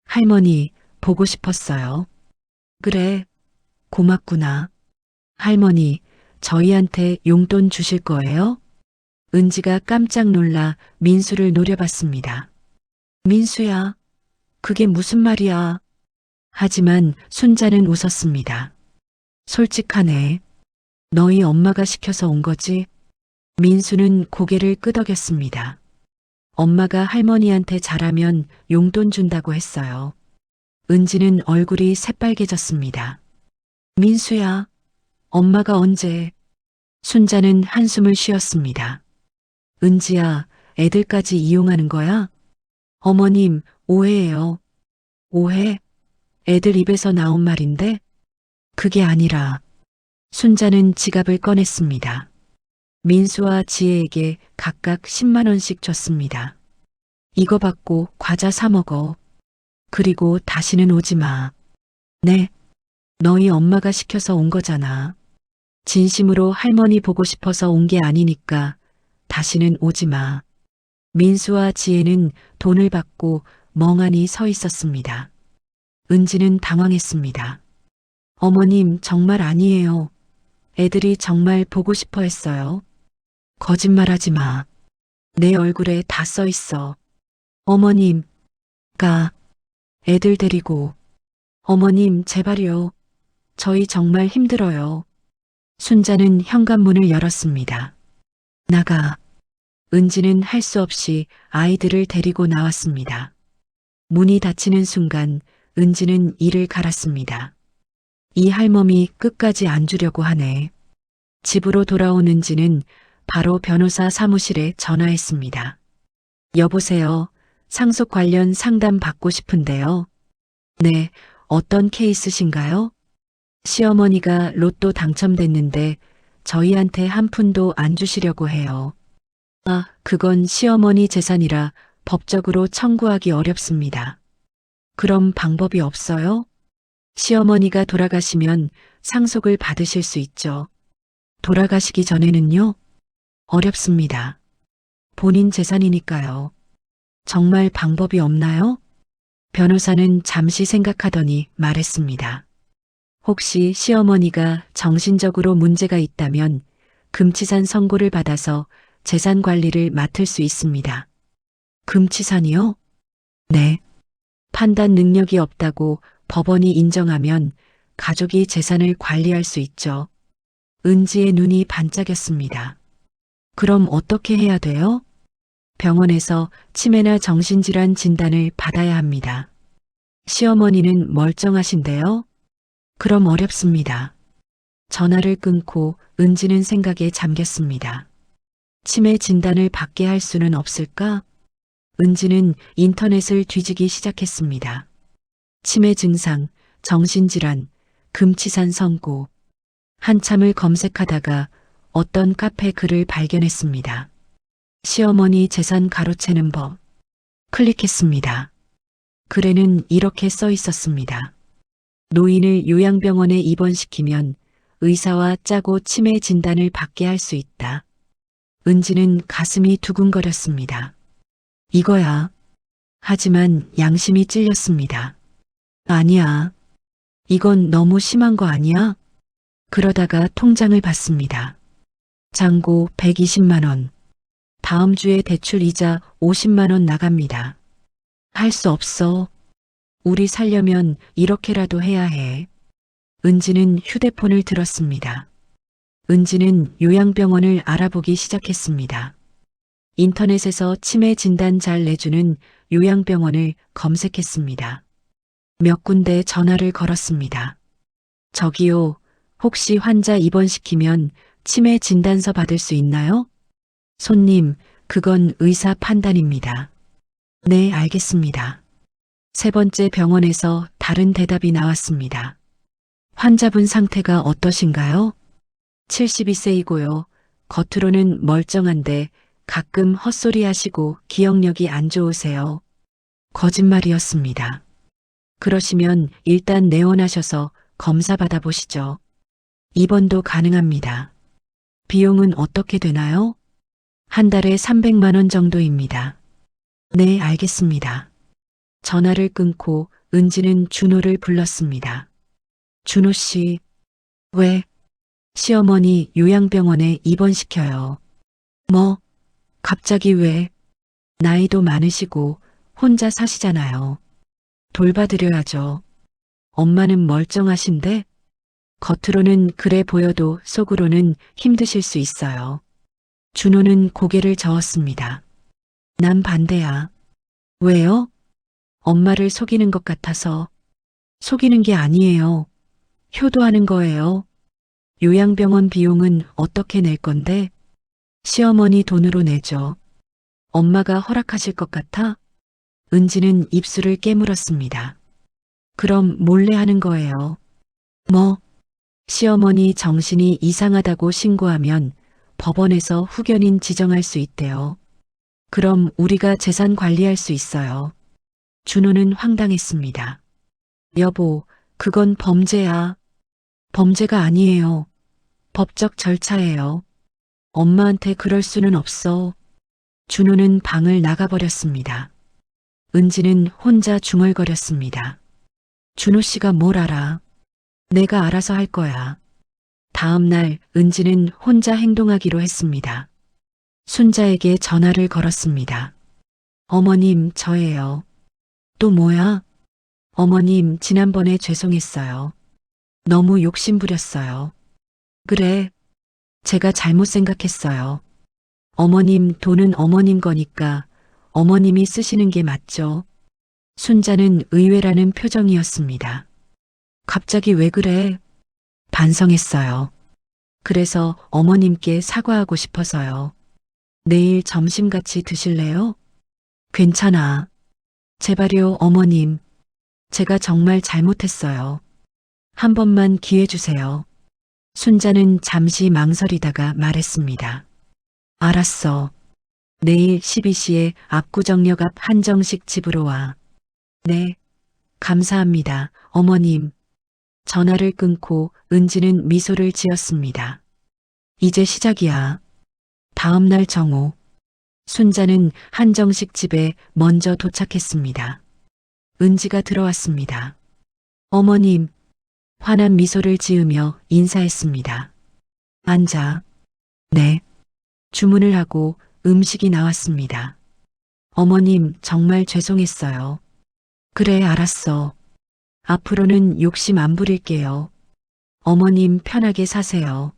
할머니, 보고 싶었어요. 그래, 고맙구나. 할머니, 저희한테 용돈 주실 거예요? 은지가 깜짝 놀라 민수를 노려봤습니다. 민수야, 그게 무슨 말이야? 하지만 순자는 웃었습니다. 솔직하네. 너희 엄마가 시켜서 온 거지? 민수는 고개를 끄덕였습니다. 엄마가 할머니한테 잘하면 용돈 준다고 했어요. 은지는 얼굴이 새빨개졌습니다. 민수야, 엄마가 언제? 순자는 한숨을 쉬었습니다. 은지야, 애들까지 이용하는 거야? 어머님, 오해예요. 오해? 애들 입에서 나온 말인데? 그게 아니라 순자는 지갑을 꺼냈습니다. 민수와 지혜에게 각각 10만 원씩 줬습니다. 이거 받고 과자 사 먹어. 그리고 다시는 오지 마. 네. 너희 엄마가 시켜서 온 거잖아. 진심으로 할머니 보고 싶어서 온 게 아니니까 다시는 오지 마. 민수와 지혜는 돈을 받고 멍하니 서 있었습니다. 은지는 당황했습니다. 어머님, 정말 아니에요. 애들이 정말 보고 싶어 했어요. 거짓말하지 마. 내 얼굴에 다 써 있어. 어머님, 애들 데리고. 어머님, 제발요. 저희 정말 힘들어요. 순자는 현관문을 열었습니다. 나가. 은지는 할 수 없이 아이들을 데리고 나왔습니다. 문이 닫히는 순간 은지는 이를 갈았습니다. 이 할멈이 끝까지 안 주려고 하네. 집으로 돌아온 은지는 바로 변호사 사무실에 전화했습니다. 여보세요. 상속 관련 상담 받고 싶은데요. 네, 어떤 케이스신가요? 시어머니가 로또 당첨됐는데 저희한테 한 푼도 안 주시려고 해요. 아, 그건 시어머니 재산이라 법적으로 청구하기 어렵습니다. 그럼 방법이 없어요? 시어머니가 돌아가시면 상속을 받으실 수 있죠. 돌아가시기 전에는요? 어렵습니다. 본인 재산이니까요. 정말 방법이 없나요? 변호사는 잠시 생각하더니 말했습니다. 혹시 시어머니가 정신적으로 문제가 있다면 금치산 선고를 받아서 재산 관리를 맡을 수 있습니다. 금치산이요? 네. 판단 능력이 없다고 법원이 인정하면 가족이 재산을 관리할 수 있죠. 은지의 눈이 반짝였습니다. 그럼 어떻게 해야 돼요? 병원에서 치매나 정신질환 진단을 받아야 합니다. 시어머니는 멀쩡하신데요? 그럼 어렵습니다. 전화를 끊고 은지는 생각에 잠겼습니다. 치매 진단을 받게 할 수는 없을까? 은지는 인터넷을 뒤지기 시작했습니다. 치매 증상, 정신질환, 금치산 선고. 한참을 검색하다가 어떤 카페 글을 발견했습니다. 시어머니 재산 가로채는 법. 클릭했습니다. 글에는 이렇게 써 있었습니다. 노인을 요양병원에 입원시키면 의사와 짜고 치매 진단을 받게 할 수 있다. 은지는 가슴이 두근거렸습니다. 이거야. 하지만 양심이 찔렸습니다. 아니야. 이건 너무 심한 거 아니야? 그러다가 통장을 봤습니다. 잔고 120만 원. 다음 주에 대출 이자 50만 원 나갑니다. 할 수 없어. 우리 살려면 이렇게라도 해야 해. 은지는 휴대폰을 들었습니다. 은지는 요양병원을 알아보기 시작했습니다. 인터넷에서 치매 진단 잘 내주는 요양병원을 검색했습니다. 몇 군데 전화를 걸었습니다. 저기요, 혹시 환자 입원시키면 치매 진단서 받을 수 있나요? 손님, 그건 의사 판단입니다. 네, 알겠습니다. 세 번째 병원에서 다른 대답이 나왔습니다. 환자분 상태가 어떠신가요? 72세이고요. 겉으로는 멀쩡한데 가끔 헛소리 하시고 기억력이 안 좋으세요. 거짓말이었습니다. 그러시면 일단 내원하셔서 검사 받아보시죠. 입원도 가능합니다. 비용은 어떻게 되나요? 한 달에 300만 원 정도입니다. 네, 알겠습니다. 전화를 끊고 은지는 준호를 불렀습니다. 준호 씨, 왜? 시어머니 요양병원에 입원시켜요. 뭐? 갑자기 왜? 나이도 많으시고 혼자 사시잖아요. 돌봐드려야죠. 엄마는 멀쩡하신데 겉으로는 그래 보여도 속으로는 힘드실 수 있어요. 준호는 고개를 저었습니다. 난 반대야. 왜요? 엄마를 속이는 것 같아서. 속이는 게 아니에요. 효도하는 거예요. 요양병원 비용은 어떻게 낼 건데? 시어머니 돈으로 내죠. 엄마가 허락하실 것 같아? 은지는 입술을 깨물었습니다. 그럼 몰래 하는 거예요. 뭐? 시어머니 정신이 이상하다고 신고하면 법원에서 후견인 지정할 수 있대요. 그럼 우리가 재산 관리할 수 있어요. 준호는 황당했습니다. 여보, 그건 범죄야. 범죄가 아니에요. 법적 절차예요. 엄마한테 그럴 수는 없어. 준호는 방을 나가버렸습니다. 은지는 혼자 중얼거렸습니다. 준호 씨가 뭘 알아? 내가 알아서 할 거야. 다음 날 은지는 혼자 행동하기로 했습니다. 순자에게 전화를 걸었습니다. 어머님, 저예요. 또 뭐야? 어머님, 지난번에 죄송했어요. 너무 욕심부렸어요. 그래, 제가 잘못 생각했어요. 어머님 돈은 어머님 거니까 어머님이 쓰시는 게 맞죠. 순자는 의외라는 표정이었습니다. 갑자기 왜 그래? 반성했어요. 그래서 어머님께 사과하고 싶어서요. 내일 점심 같이 드실래요? 괜찮아. 제발요, 어머님. 제가 정말 잘못했어요. 한 번만 기회 주세요. 순자는 잠시 망설이다가 말했습니다. 알았어. 내일 12시에 압구정역 앞 한정식 집으로 와. 네. 감사합니다, 어머님. 전화를 끊고 은지는 미소를 지었습니다. 이제 시작이야. 다음 날 정오. 순자는 한정식 집에 먼저 도착했습니다. 은지가 들어왔습니다. 어머님, 환한 미소를 지으며 인사했습니다. 앉아. 네. 주문을 하고 음식이 나왔습니다. 어머님, 정말 죄송했어요. 그래, 알았어. 앞으로는 욕심 안 부릴게요. 어머님 편하게 사세요.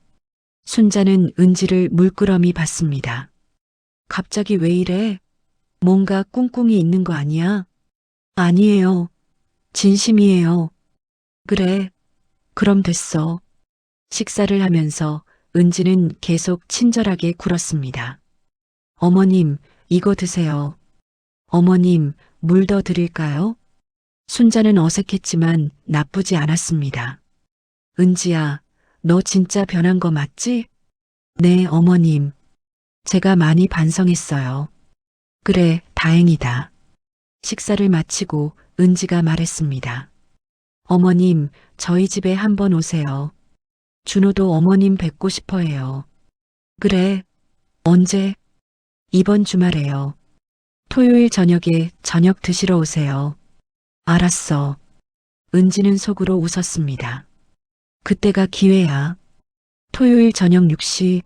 순자는 은지를 물끄러미 봤습니다. 갑자기 왜 이래? 뭔가 꿍꿍이 있는 거 아니야? 아니에요. 진심이에요. 그래. 그럼 됐어. 식사를 하면서 은지는 계속 친절하게 굴었습니다. 어머님, 이거 드세요. 어머님, 물 더 드릴까요? 순자는 어색했지만 나쁘지 않았습니다. 은지야, 너 진짜 변한 거 맞지? 네, 어머님. 제가 많이 반성했어요. 그래, 다행이다. 식사를 마치고 은지가 말했습니다. 어머님, 저희 집에 한번 오세요. 준호도 어머님 뵙고 싶어 해요. 그래. 언제? 이번 주말에요. 토요일 저녁에 저녁 드시러 오세요. 알았어. 은지는 속으로 웃었습니다. 그때가 기회야. 토요일 저녁 6시,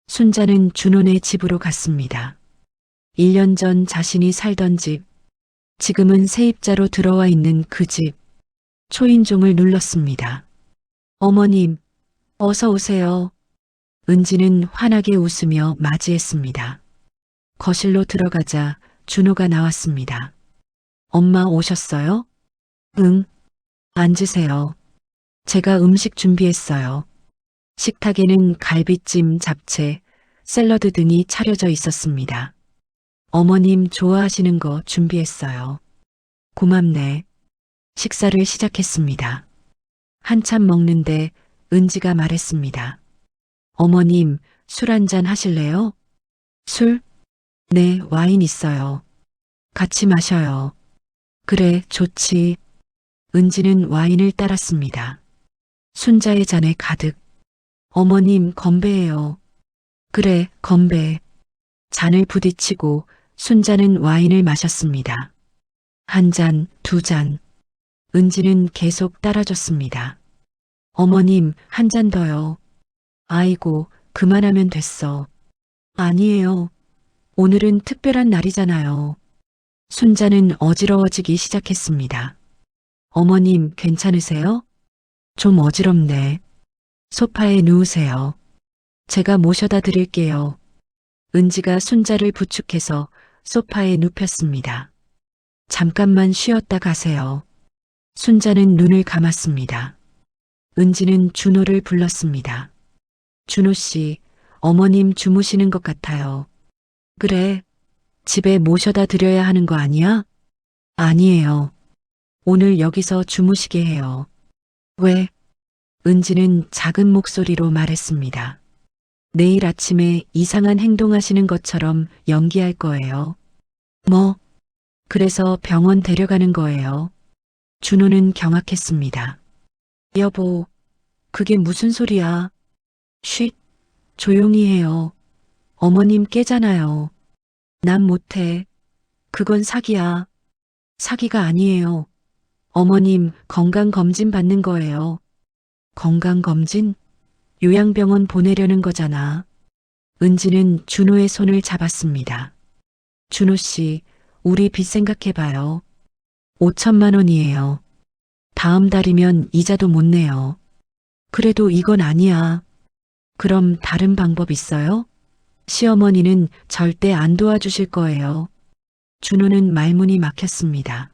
순자는 준호네 집으로 갔습니다. 1년 전 자신이 살던 집, 지금은 세입자로 들어와 있는 그 집. 초인종을 눌렀습니다. 어머님, 어서 오세요. 은지는 환하게 웃으며 맞이했습니다. 거실로 들어가자 준호가 나왔습니다. 엄마 오셨어요? 응. 앉으세요. 제가 음식 준비했어요. 식탁에는 갈비찜, 잡채, 샐러드 등이 차려져 있었습니다. 어머님 좋아하시는 거 준비했어요. 고맙네. 식사를 시작했습니다. 한참 먹는데 은지가 말했습니다. 어머님, 술 한잔 하실래요? 술? 네, 와인 있어요. 같이 마셔요. 그래, 좋지. 은지는 와인을 따랐습니다. 순자의 잔에 가득. 어머님, 건배해요. 그래, 건배. 잔을 부딪히고 순자는 와인을 마셨습니다. 한 잔, 두 잔. 은지는 계속 따라줬습니다. 어머님, 한 잔 더요. 아이고, 그만하면 됐어. 아니에요. 오늘은 특별한 날이잖아요. 순자는 어지러워지기 시작했습니다. 어머님, 괜찮으세요? 좀 어지럽네. 소파에 누우세요. 제가 모셔다 드릴게요. 은지가 순자를 부축해서 소파에 눕혔습니다. 잠깐만 쉬었다 가세요. 순자는 눈을 감았습니다. 은지는 준호를 불렀습니다. 준호 씨, 어머님 주무시는 것 같아요. 그래, 집에 모셔다 드려야 하는 거 아니야? 아니에요. 오늘 여기서 주무시게 해요. 왜? 은지는 작은 목소리로 말했습니다. 내일 아침에 이상한 행동하시는 것처럼 연기할 거예요. 뭐? 그래서 병원 데려가는 거예요. 준호는 경악했습니다. 여보, 그게 무슨 소리야? 쉿, 조용히 해요. 어머님 깨잖아요. 난 못해. 그건 사기야. 사기가 아니에요. 어머님 건강검진 받는 거예요. 건강검진? 요양병원 보내려는 거잖아. 은지는 준호의 손을 잡았습니다. 준호 씨, 우리 빚 생각해봐요. 5천만 원이에요. 다음 달이면 이자도 못 내요. 그래도 이건 아니야. 그럼 다른 방법 있어요? 시어머니는 절대 안 도와주실 거예요. 준호는 말문이 막혔습니다.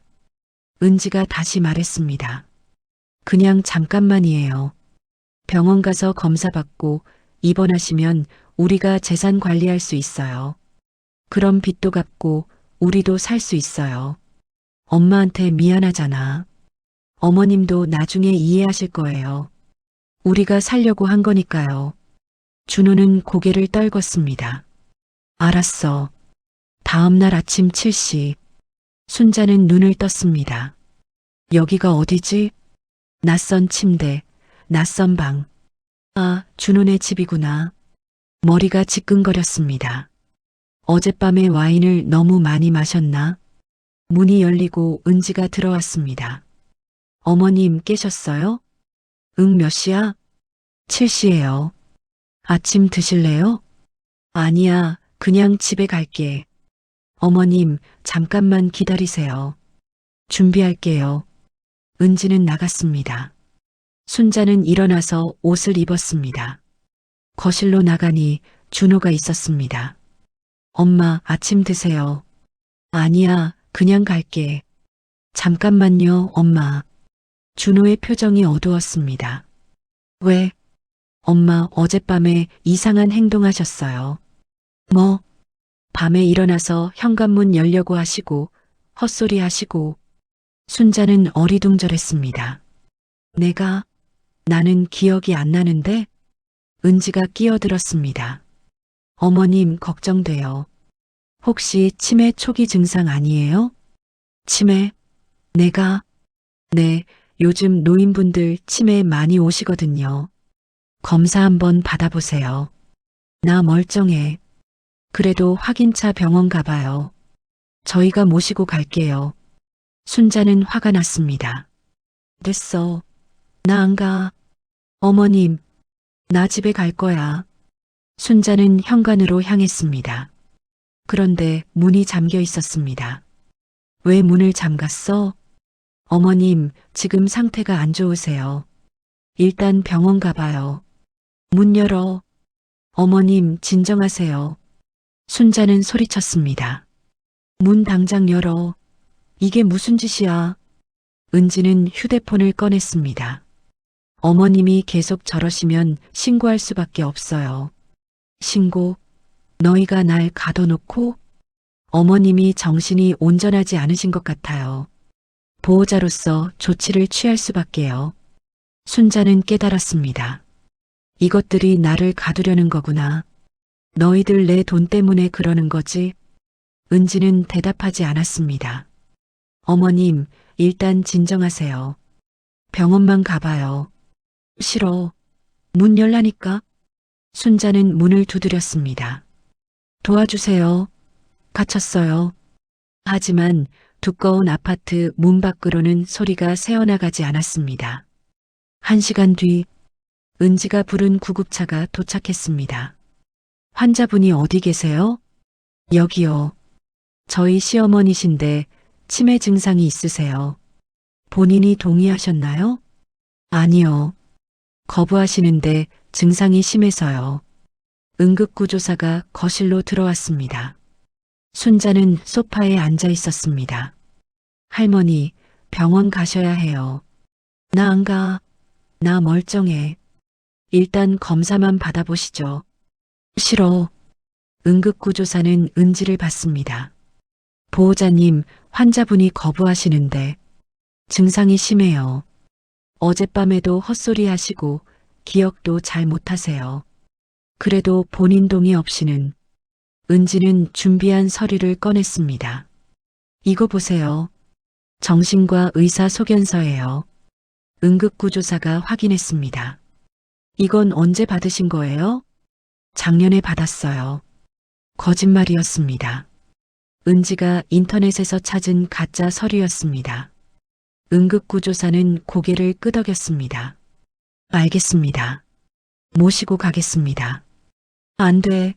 은지가 다시 말했습니다. 그냥 잠깐만이에요. 병원 가서 검사받고 입원하시면 우리가 재산 관리할 수 있어요. 그럼 빚도 갚고 우리도 살 수 있어요. 엄마한테 미안하잖아. 어머님도 나중에 이해하실 거예요. 우리가 살려고 한 거니까요. 준호는 고개를 떨궜습니다. 알았어. 다음 날 아침 7시. 순자는 눈을 떴습니다. 여기가 어디지? 낯선 침대, 낯선 방. 아, 준호네 집이구나. 머리가 지끈거렸습니다. 어젯밤에 와인을 너무 많이 마셨나? 문이 열리고 은지가 들어왔습니다. 어머님 깨셨어요? 응, 몇 시야? 7시예요. 아침 드실래요? 아니야, 그냥 집에 갈게. 어머님, 잠깐만 기다리세요. 준비할게요. 은지는 나갔습니다. 순자는 일어나서 옷을 입었습니다. 거실로 나가니 준호가 있었습니다. 엄마, 아침 드세요. 아니야, 그냥 갈게. 잠깐만요, 엄마. 준호의 표정이 어두웠습니다. 왜? 엄마, 어젯밤에 이상한 행동하셨어요. 뭐? 밤에 일어나서 현관문 열려고 하시고, 헛소리 하시고. 순자는 어리둥절했습니다. 나는 기억이 안 나는데? 은지가 끼어들었습니다. 어머님 걱정돼요. 혹시 치매 초기 증상 아니에요? 치매? 네, 요즘 노인분들 치매 많이 오시거든요. 검사 한번 받아보세요. 나 멀쩡해. 그래도 확인차 병원 가봐요. 저희가 모시고 갈게요. 순자는 화가 났습니다. 됐어. 나 안 가. 어머님, 나 집에 갈 거야. 순자는 현관으로 향했습니다. 그런데 문이 잠겨 있었습니다. 왜 문을 잠갔어? 어머님, 지금 상태가 안 좋으세요. 일단 병원 가봐요. 문 열어. 어머님, 진정하세요. 순자는 소리쳤습니다. 문 당장 열어. 이게 무슨 짓이야? 은지는 휴대폰을 꺼냈습니다. 어머님이 계속 저러시면 신고할 수밖에 없어요. 신고? 너희가 날 가둬놓고? 어머님이 정신이 온전하지 않으신 것 같아요. 보호자로서 조치를 취할 수밖에요. 순자는 깨달았습니다. 이것들이 나를 가두려는 거구나. 너희들 내 돈 때문에 그러는 거지? 은지는 대답하지 않았습니다. 어머님, 일단 진정하세요. 병원만 가봐요. 싫어. 문 열라니까. 순자는 문을 두드렸습니다. 도와주세요. 갇혔어요. 하지만 두꺼운 아파트 문 밖으로는 소리가 새어나가지 않았습니다. 1시간 뒤 은지가 부른 구급차가 도착했습니다. 환자분이 어디 계세요? 여기요. 저희 시어머니신데 치매 증상이 있으세요. 본인이 동의하셨나요? 아니요. 거부하시는데 증상이 심해서요. 응급구조사가 거실로 들어왔습니다. 순자는 소파에 앉아 있었습니다. 할머니, 병원 가셔야 해요. 나 안 가. 나 멀쩡해. 일단 검사만 받아보시죠. 싫어. 응급구조사는 은지를 받습니다. 보호자님, 환자분이 거부하시는데 증상이 심해요. 어젯밤에도 헛소리 하시고 기억도 잘 못하세요. 그래도 본인 동의 없이는. 은지는 준비한 서류를 꺼냈습니다. 이거 보세요. 정신과 의사 소견서예요. 응급구조사가 확인했습니다. 이건 언제 받으신 거예요? 작년에 받았어요. 거짓말이었습니다. 은지가 인터넷에서 찾은 가짜 서류였습니다. 응급구조사는 고개를 끄덕였습니다. 알겠습니다. 모시고 가겠습니다. 안 돼.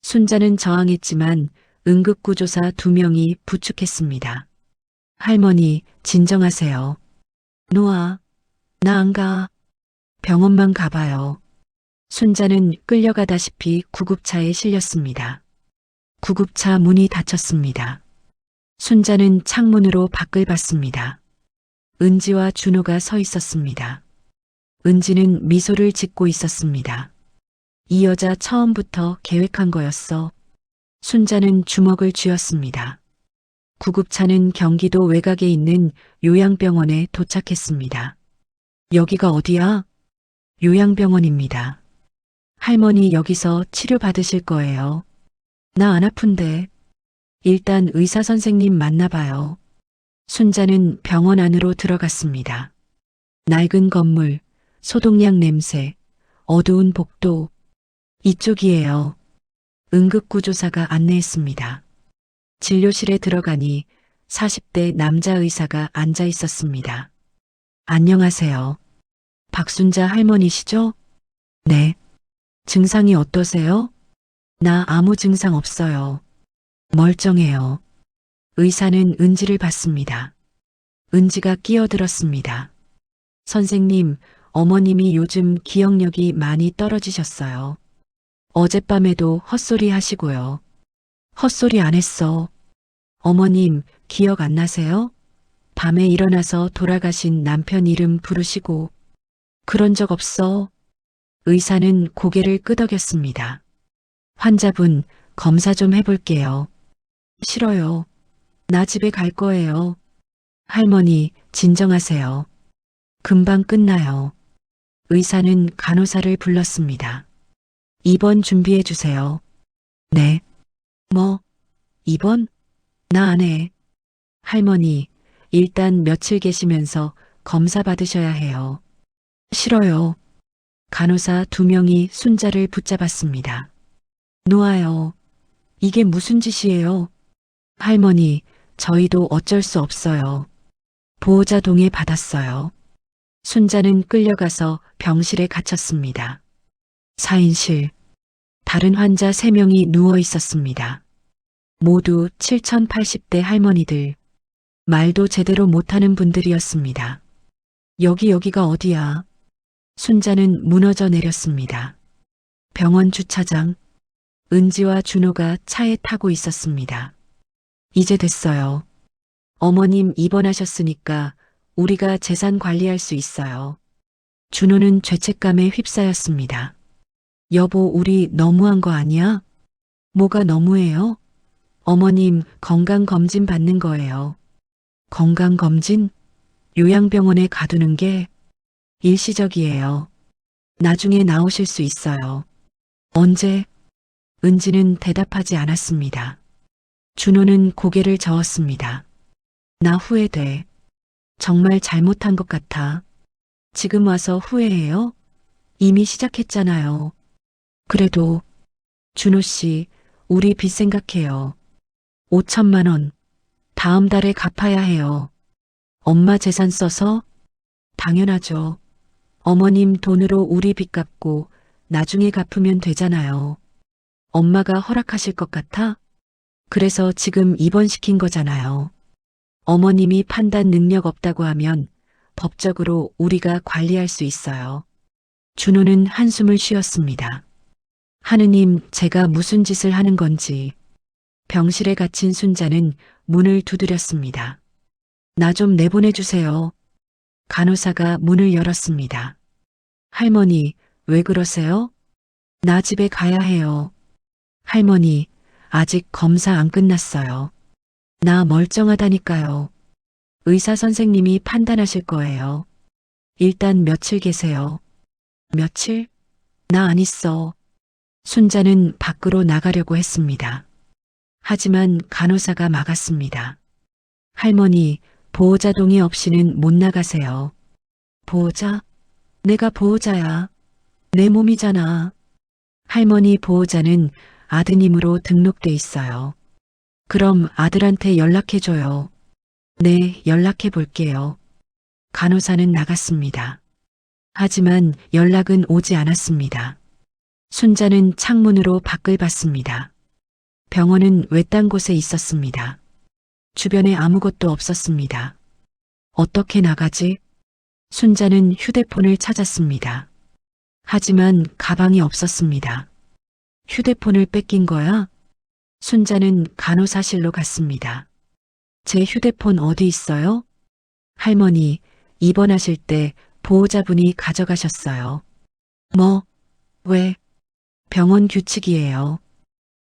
순자는 저항했지만 응급구조사 2명이 부축했습니다. 할머니, 진정하세요. 놓아. 나 안 가. 병원만 가봐요. 순자는 끌려가다시피 구급차에 실렸습니다. 구급차 문이 닫혔습니다. 순자는 창문으로 밖을 봤습니다. 은지와 준호가 서 있었습니다. 은지는 미소를 짓고 있었습니다. 이 여자 처음부터 계획한 거였어. 순자는 주먹을 쥐었습니다. 구급차는 경기도 외곽에 있는 요양병원에 도착했습니다. 여기가 어디야? 요양병원입니다. 할머니 여기서 치료받으실 거예요. 나 안 아픈데. 일단 의사 선생님 만나봐요. 순자는 병원 안으로 들어갔습니다. 낡은 건물, 소독약 냄새, 어두운 복도. 이쪽이에요. 응급구조사가 안내했습니다. 진료실에 들어가니 40대 남자 의사가 앉아 있었습니다. 안녕하세요. 박순자 할머니시죠? 네. 증상이 어떠세요? 나 아무 증상 없어요. 멀쩡해요. 의사는 은지를 봤습니다. 은지가 끼어들었습니다. 선생님, 어머님이 요즘 기억력이 많이 떨어지셨어요. 어젯밤에도 헛소리 하시고요. 헛소리 안 했어. 어머님, 기억 안 나세요? 밤에 일어나서 돌아가신 남편 이름 부르시고. 그런 적 없어. 의사는 고개를 끄덕였습니다. 환자분, 검사 좀 해볼게요. 싫어요. 나 집에 갈 거예요. 할머니, 진정하세요. 금방 끝나요. 의사는 간호사를 불렀습니다. 입원 준비해 주세요. 네. 뭐? 입원? 나 안 해. 할머니, 일단 며칠 계시면서 검사 받으셔야 해요. 싫어요. 간호사 2명이 순자를 붙잡았습니다. 놓아요. 이게 무슨 짓이에요? 할머니, 저희도 어쩔 수 없어요. 보호자 동의 받았어요. 순자는 끌려가서 병실에 갇혔습니다. 4인실. 다른 환자 3명이 누워 있었습니다. 모두 7080대 할머니들. 말도 제대로 못하는 분들이었습니다. 여기가 어디야? 순자는 무너져 내렸습니다. 병원 주차장. 은지와 준호가 차에 타고 있었습니다. 이제 됐어요. 어머님 입원하셨으니까 우리가 재산 관리할 수 있어요. 준호는 죄책감에 휩싸였습니다. 여보, 우리 너무한 거 아니야? 뭐가 너무해요? 어머님 건강검진 받는 거예요. 건강검진? 요양병원에 가두는 게 일시적이에요. 나중에 나오실 수 있어요. 언제? 은지는 대답하지 않았습니다. 준호는 고개를 저었습니다. 나 후회돼. 정말 잘못한 것 같아. 지금 와서 후회해요? 이미 시작했잖아요. 그래도 준호 씨, 우리 빚 생각해요. 5천만 원. 다음 달에 갚아야 해요. 엄마 재산 써서? 당연하죠. 어머님 돈으로 우리 빚 갚고 나중에 갚으면 되잖아요. 엄마가 허락하실 것 같아? 그래서 지금 입원시킨 거잖아요. 어머님이 판단 능력 없다고 하면 법적으로 우리가 관리할 수 있어요. 준호는 한숨을 쉬었습니다. 하느님, 제가 무슨 짓을 하는 건지. 병실에 갇힌 순자는 문을 두드렸습니다. 나 좀 내보내주세요. 간호사가 문을 열었습니다. 할머니, 왜 그러세요? 나 집에 가야 해요. 할머니, 아직 검사 안 끝났어요. 나 멀쩡하다니까요. 의사 선생님이 판단하실 거예요. 일단 며칠 계세요. 며칠? 나 안 있어. 순자는 밖으로 나가려고 했습니다. 하지만 간호사가 막았습니다. 할머니, 보호자 동의 없이는 못 나가세요. 보호자? 내가 보호자야. 내 몸이잖아. 할머니 보호자는 아드님으로 등록돼 있어요. 그럼 아들한테 연락해줘요. 네, 연락해 볼게요. 간호사는 나갔습니다. 하지만 연락은 오지 않았습니다. 순자는 창문으로 밖을 봤습니다. 병원은 외딴 곳에 있었습니다. 주변에 아무것도 없었습니다. 어떻게 나가지? 순자는 휴대폰을 찾았습니다. 하지만 가방이 없었습니다. 휴대폰을 뺏긴 거야? 순자는 간호사실로 갔습니다. 제 휴대폰 어디 있어요? 할머니, 입원하실 때 보호자분이 가져가셨어요. 뭐? 왜? 병원 규칙이에요.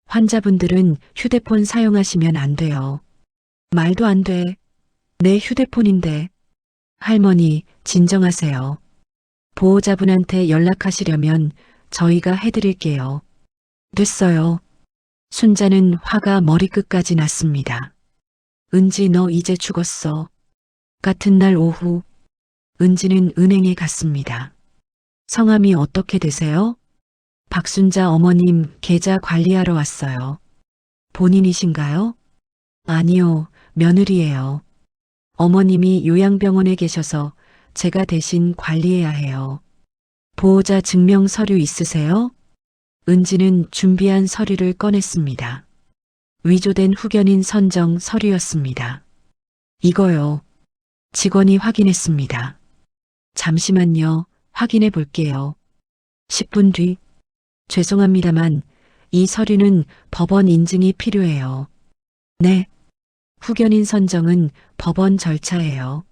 환자분들은 휴대폰 사용하시면 안 돼요. 말도 안 돼. 내 휴대폰인데. 할머니, 진정하세요. 보호자분한테 연락하시려면 저희가 해드릴게요. 됐어요. 순자는 화가 머리끝까지 났습니다. 은지 너 이제 죽었어. 같은 날 오후 은지는 은행에 갔습니다. 성함이 어떻게 되세요? 박순자 어머님 계좌 관리하러 왔어요. 본인이신가요? 아니요, 며느리예요. 어머님이 요양병원에 계셔서 제가 대신 관리해야 해요. 보호자 증명 서류 있으세요? 은지는 준비한 서류를 꺼냈습니다. 위조된 후견인 선정 서류였습니다. 이거요. 직원이 확인했습니다. 잠시만요. 확인해 볼게요. 10분 뒤. 죄송합니다만 이 서류는 법원 인증이 필요해요. 네. 후견인 선정은 법원 절차예요.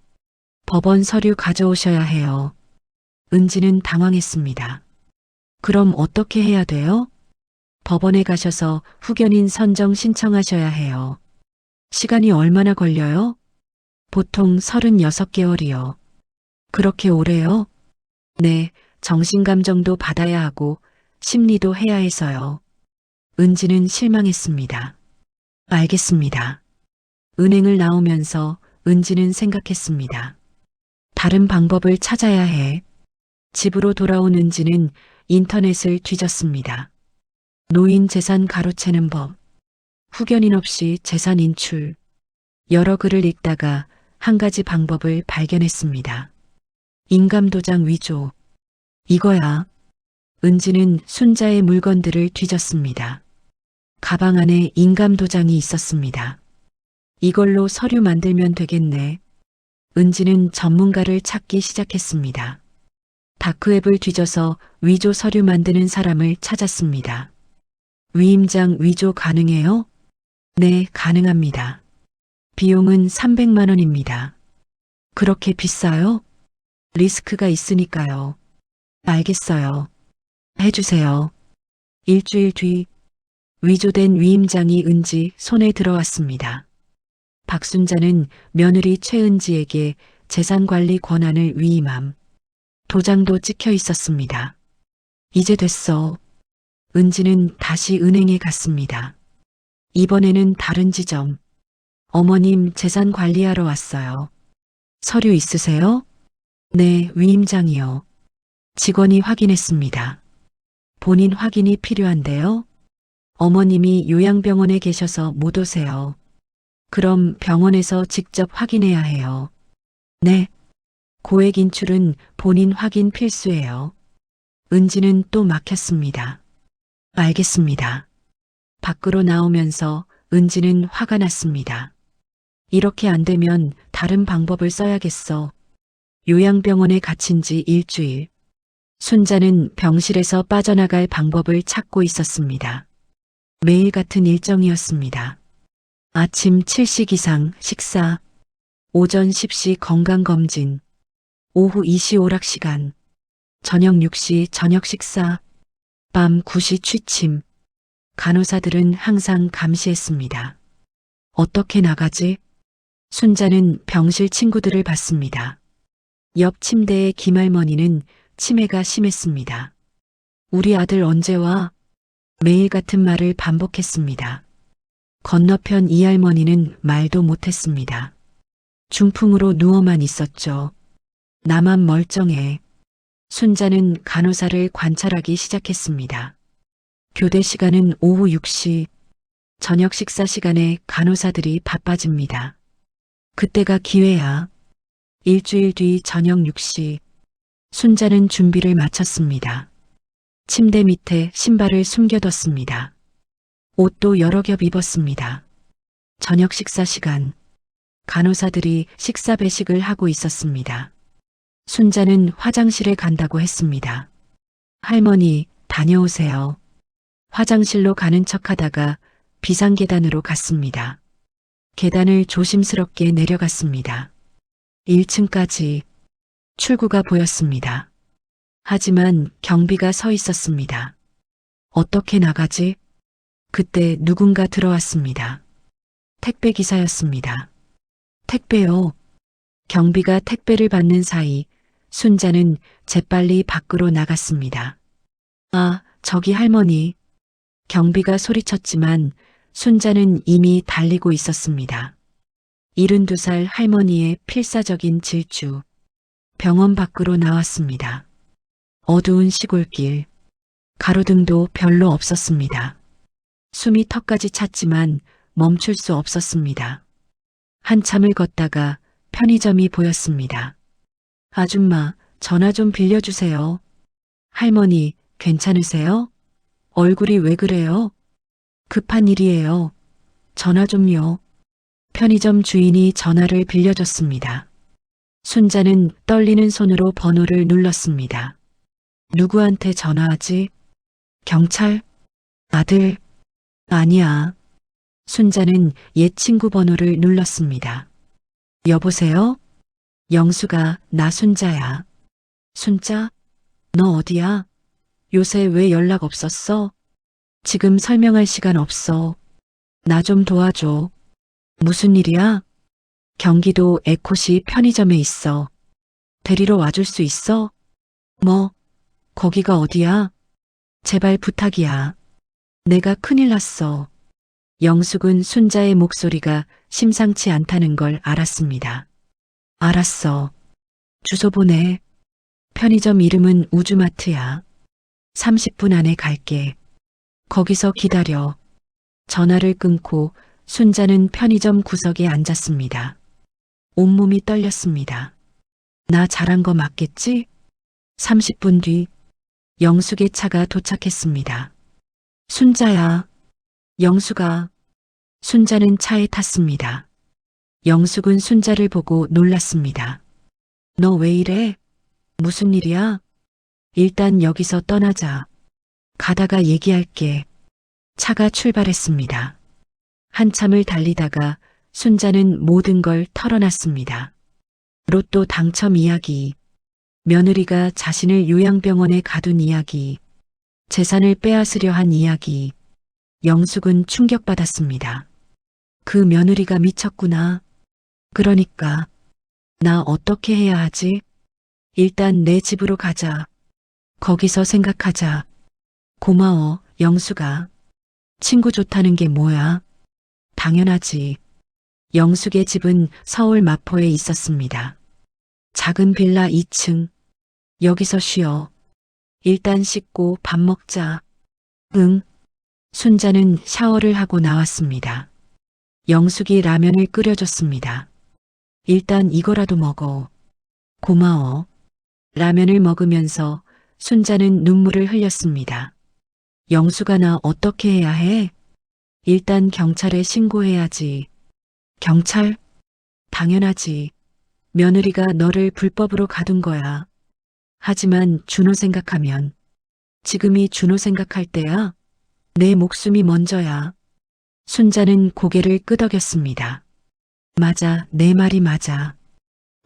법원 서류 가져오셔야 해요. 은지는 당황했습니다. 그럼 어떻게 해야 돼요? 법원에 가셔서 후견인 선정 신청하셔야 해요. 시간이 얼마나 걸려요? 보통 36개월이요. 그렇게 오래요? 네, 정신감정도 받아야 하고 심리도 해야 해서요. 은지는 실망했습니다. 알겠습니다. 은행을 나오면서 은지는 생각했습니다. 다른 방법을 찾아야 해. 집으로 돌아온 은지는 인터넷을 뒤졌습니다. 노인 재산 가로채는 법, 후견인 없이 재산 인출, 여러 글을 읽다가 한 가지 방법을 발견했습니다. 인감도장 위조. 이거야. 은지는 순자의 물건들을 뒤졌습니다. 가방 안에 인감도장이 있었습니다. 이걸로 서류 만들면 되겠네. 은지는 전문가를 찾기 시작했습니다. 다크웹을 뒤져서 위조 서류 만드는 사람을 찾았습니다. 위임장 위조 가능해요? 네, 가능합니다. 비용은 300만 원입니다. 그렇게 비싸요? 리스크가 있으니까요. 알겠어요. 해주세요. 일주일 뒤 위조된 위임장이 은지 손에 들어왔습니다. 박순자는 며느리 최은지에게 재산관리 권한을 위임함. 도장도 찍혀 있었습니다. 이제 됐어. 은지는 다시 은행에 갔습니다. 이번에는 다른 지점. 어머님 재산 관리하러 왔어요. 서류 있으세요? 네, 위임장이요. 직원이 확인했습니다. 본인 확인이 필요한데요. 어머님이 요양병원에 계셔서 못 오세요. 그럼 병원에서 직접 확인해야 해요. 네. 고액 인출은 본인 확인 필수예요. 은지는 또 막혔습니다. 알겠습니다. 밖으로 나오면서 은지는 화가 났습니다. 이렇게 안 되면 다른 방법을 써야겠어. 요양병원에 갇힌 지 일주일. 순자는 병실에서 빠져나갈 방법을 찾고 있었습니다. 매일 같은 일정이었습니다. 아침 7시 기상 식사, 오전 10시 건강검진, 오후 2시 오락시간, 저녁 6시 저녁 식사, 밤 9시 취침. 간호사들은 항상 감시했습니다. 어떻게 나가지? 순자는 병실 친구들을 봤습니다. 옆 침대의 김할머니는 치매가 심했습니다. 우리 아들 언제 와? 매일 같은 말을 반복했습니다. 건너편 이 할머니는 말도 못했습니다. 중풍으로 누워만 있었죠. 나만 멀쩡해. 순자는 간호사를 관찰하기 시작했습니다. 교대 시간은 오후 6시, 저녁 식사 시간에 간호사들이 바빠집니다. 그때가 기회야. 일주일 뒤 저녁 6시, 순자는 준비를 마쳤습니다. 침대 밑에 신발을 숨겨뒀습니다. 옷도 여러 겹 입었습니다. 저녁 식사 시간, 간호사들이 식사 배식을 하고 있었습니다. 순자는 화장실에 간다고 했습니다. 할머니, 다녀오세요. 화장실로 가는 척하다가 비상계단으로 갔습니다. 계단을 조심스럽게 내려갔습니다. 1층까지 출구가 보였습니다. 하지만 경비가 서 있었습니다. 어떻게 나가지? 그때 누군가 들어왔습니다. 택배 기사였습니다. 택배요. 경비가 택배를 받는 사이 순자는 재빨리 밖으로 나갔습니다. 아, 저기 할머니. 경비가 소리쳤지만 순자는 이미 달리고 있었습니다. 72살 할머니의 필사적인 질주. 병원 밖으로 나왔습니다. 어두운 시골길. 가로등도 별로 없었습니다. 숨이 턱까지 찼지만 멈출 수 없었습니다. 한참을 걷다가 편의점이 보였습니다. 아줌마, 전화 좀 빌려주세요. 할머니, 괜찮으세요? 얼굴이 왜 그래요? 급한 일이에요. 전화 좀요. 편의점 주인이 전화를 빌려줬습니다. 순자는 떨리는 손으로 번호를 눌렀습니다. 누구한테 전화하지? 경찰? 아들? 아니야. 순자는 옛 친구 번호를 눌렀습니다. 여보세요? 영수가 나 순자야. 순자? 너 어디야? 요새 왜 연락 없었어? 지금 설명할 시간 없어. 나 좀 도와줘. 무슨 일이야? 경기도 에코시 편의점에 있어. 데리러 와줄 수 있어? 뭐, 거기가 어디야? 제발 부탁이야. 내가 큰일 났어. 영숙은 순자의 목소리가 심상치 않다는 걸 알았습니다. 알았어. 주소 보내. 편의점 이름은 우주마트야. 30분 안에 갈게. 거기서 기다려. 전화를 끊고 순자는 편의점 구석에 앉았습니다. 온몸이 떨렸습니다. 나 잘한 거 맞겠지? 30분 뒤 영숙의 차가 도착했습니다. 순자야. 영숙아. 순자는 차에 탔습니다. 영숙은 순자를 보고 놀랐습니다. 너 왜 이래? 무슨 일이야? 일단 여기서 떠나자. 가다가 얘기할게. 차가 출발했습니다. 한참을 달리다가 순자는 모든 걸 털어놨습니다. 로또 당첨 이야기, 며느리가 자신을 요양병원에 가둔 이야기, 재산을 빼앗으려 한 이야기. 영숙은 충격받았습니다. 그 며느리가 미쳤구나. 그러니까 나 어떻게 해야 하지? 일단 내 집으로 가자. 거기서 생각하자. 고마워, 영숙아. 친구 좋다는 게 뭐야? 당연하지. 영숙의 집은 서울 마포에 있었습니다. 작은 빌라 2층. 여기서 쉬어. 일단 씻고 밥 먹자. 응. 순자는 샤워를 하고 나왔습니다. 영숙이 라면을 끓여줬습니다. 일단 이거라도 먹어. 고마워. 라면을 먹으면서 순자는 눈물을 흘렸습니다. 영숙아, 나 어떻게 해야 해? 일단 경찰에 신고해야지. 경찰? 당연하지. 며느리가 너를 불법으로 가둔 거야. 하지만 준호 생각하면 지금이 준호 생각할 때야. 내 목숨이 먼저야. 순자는 고개를 끄덕였습니다. 맞아, 내 말이 맞아.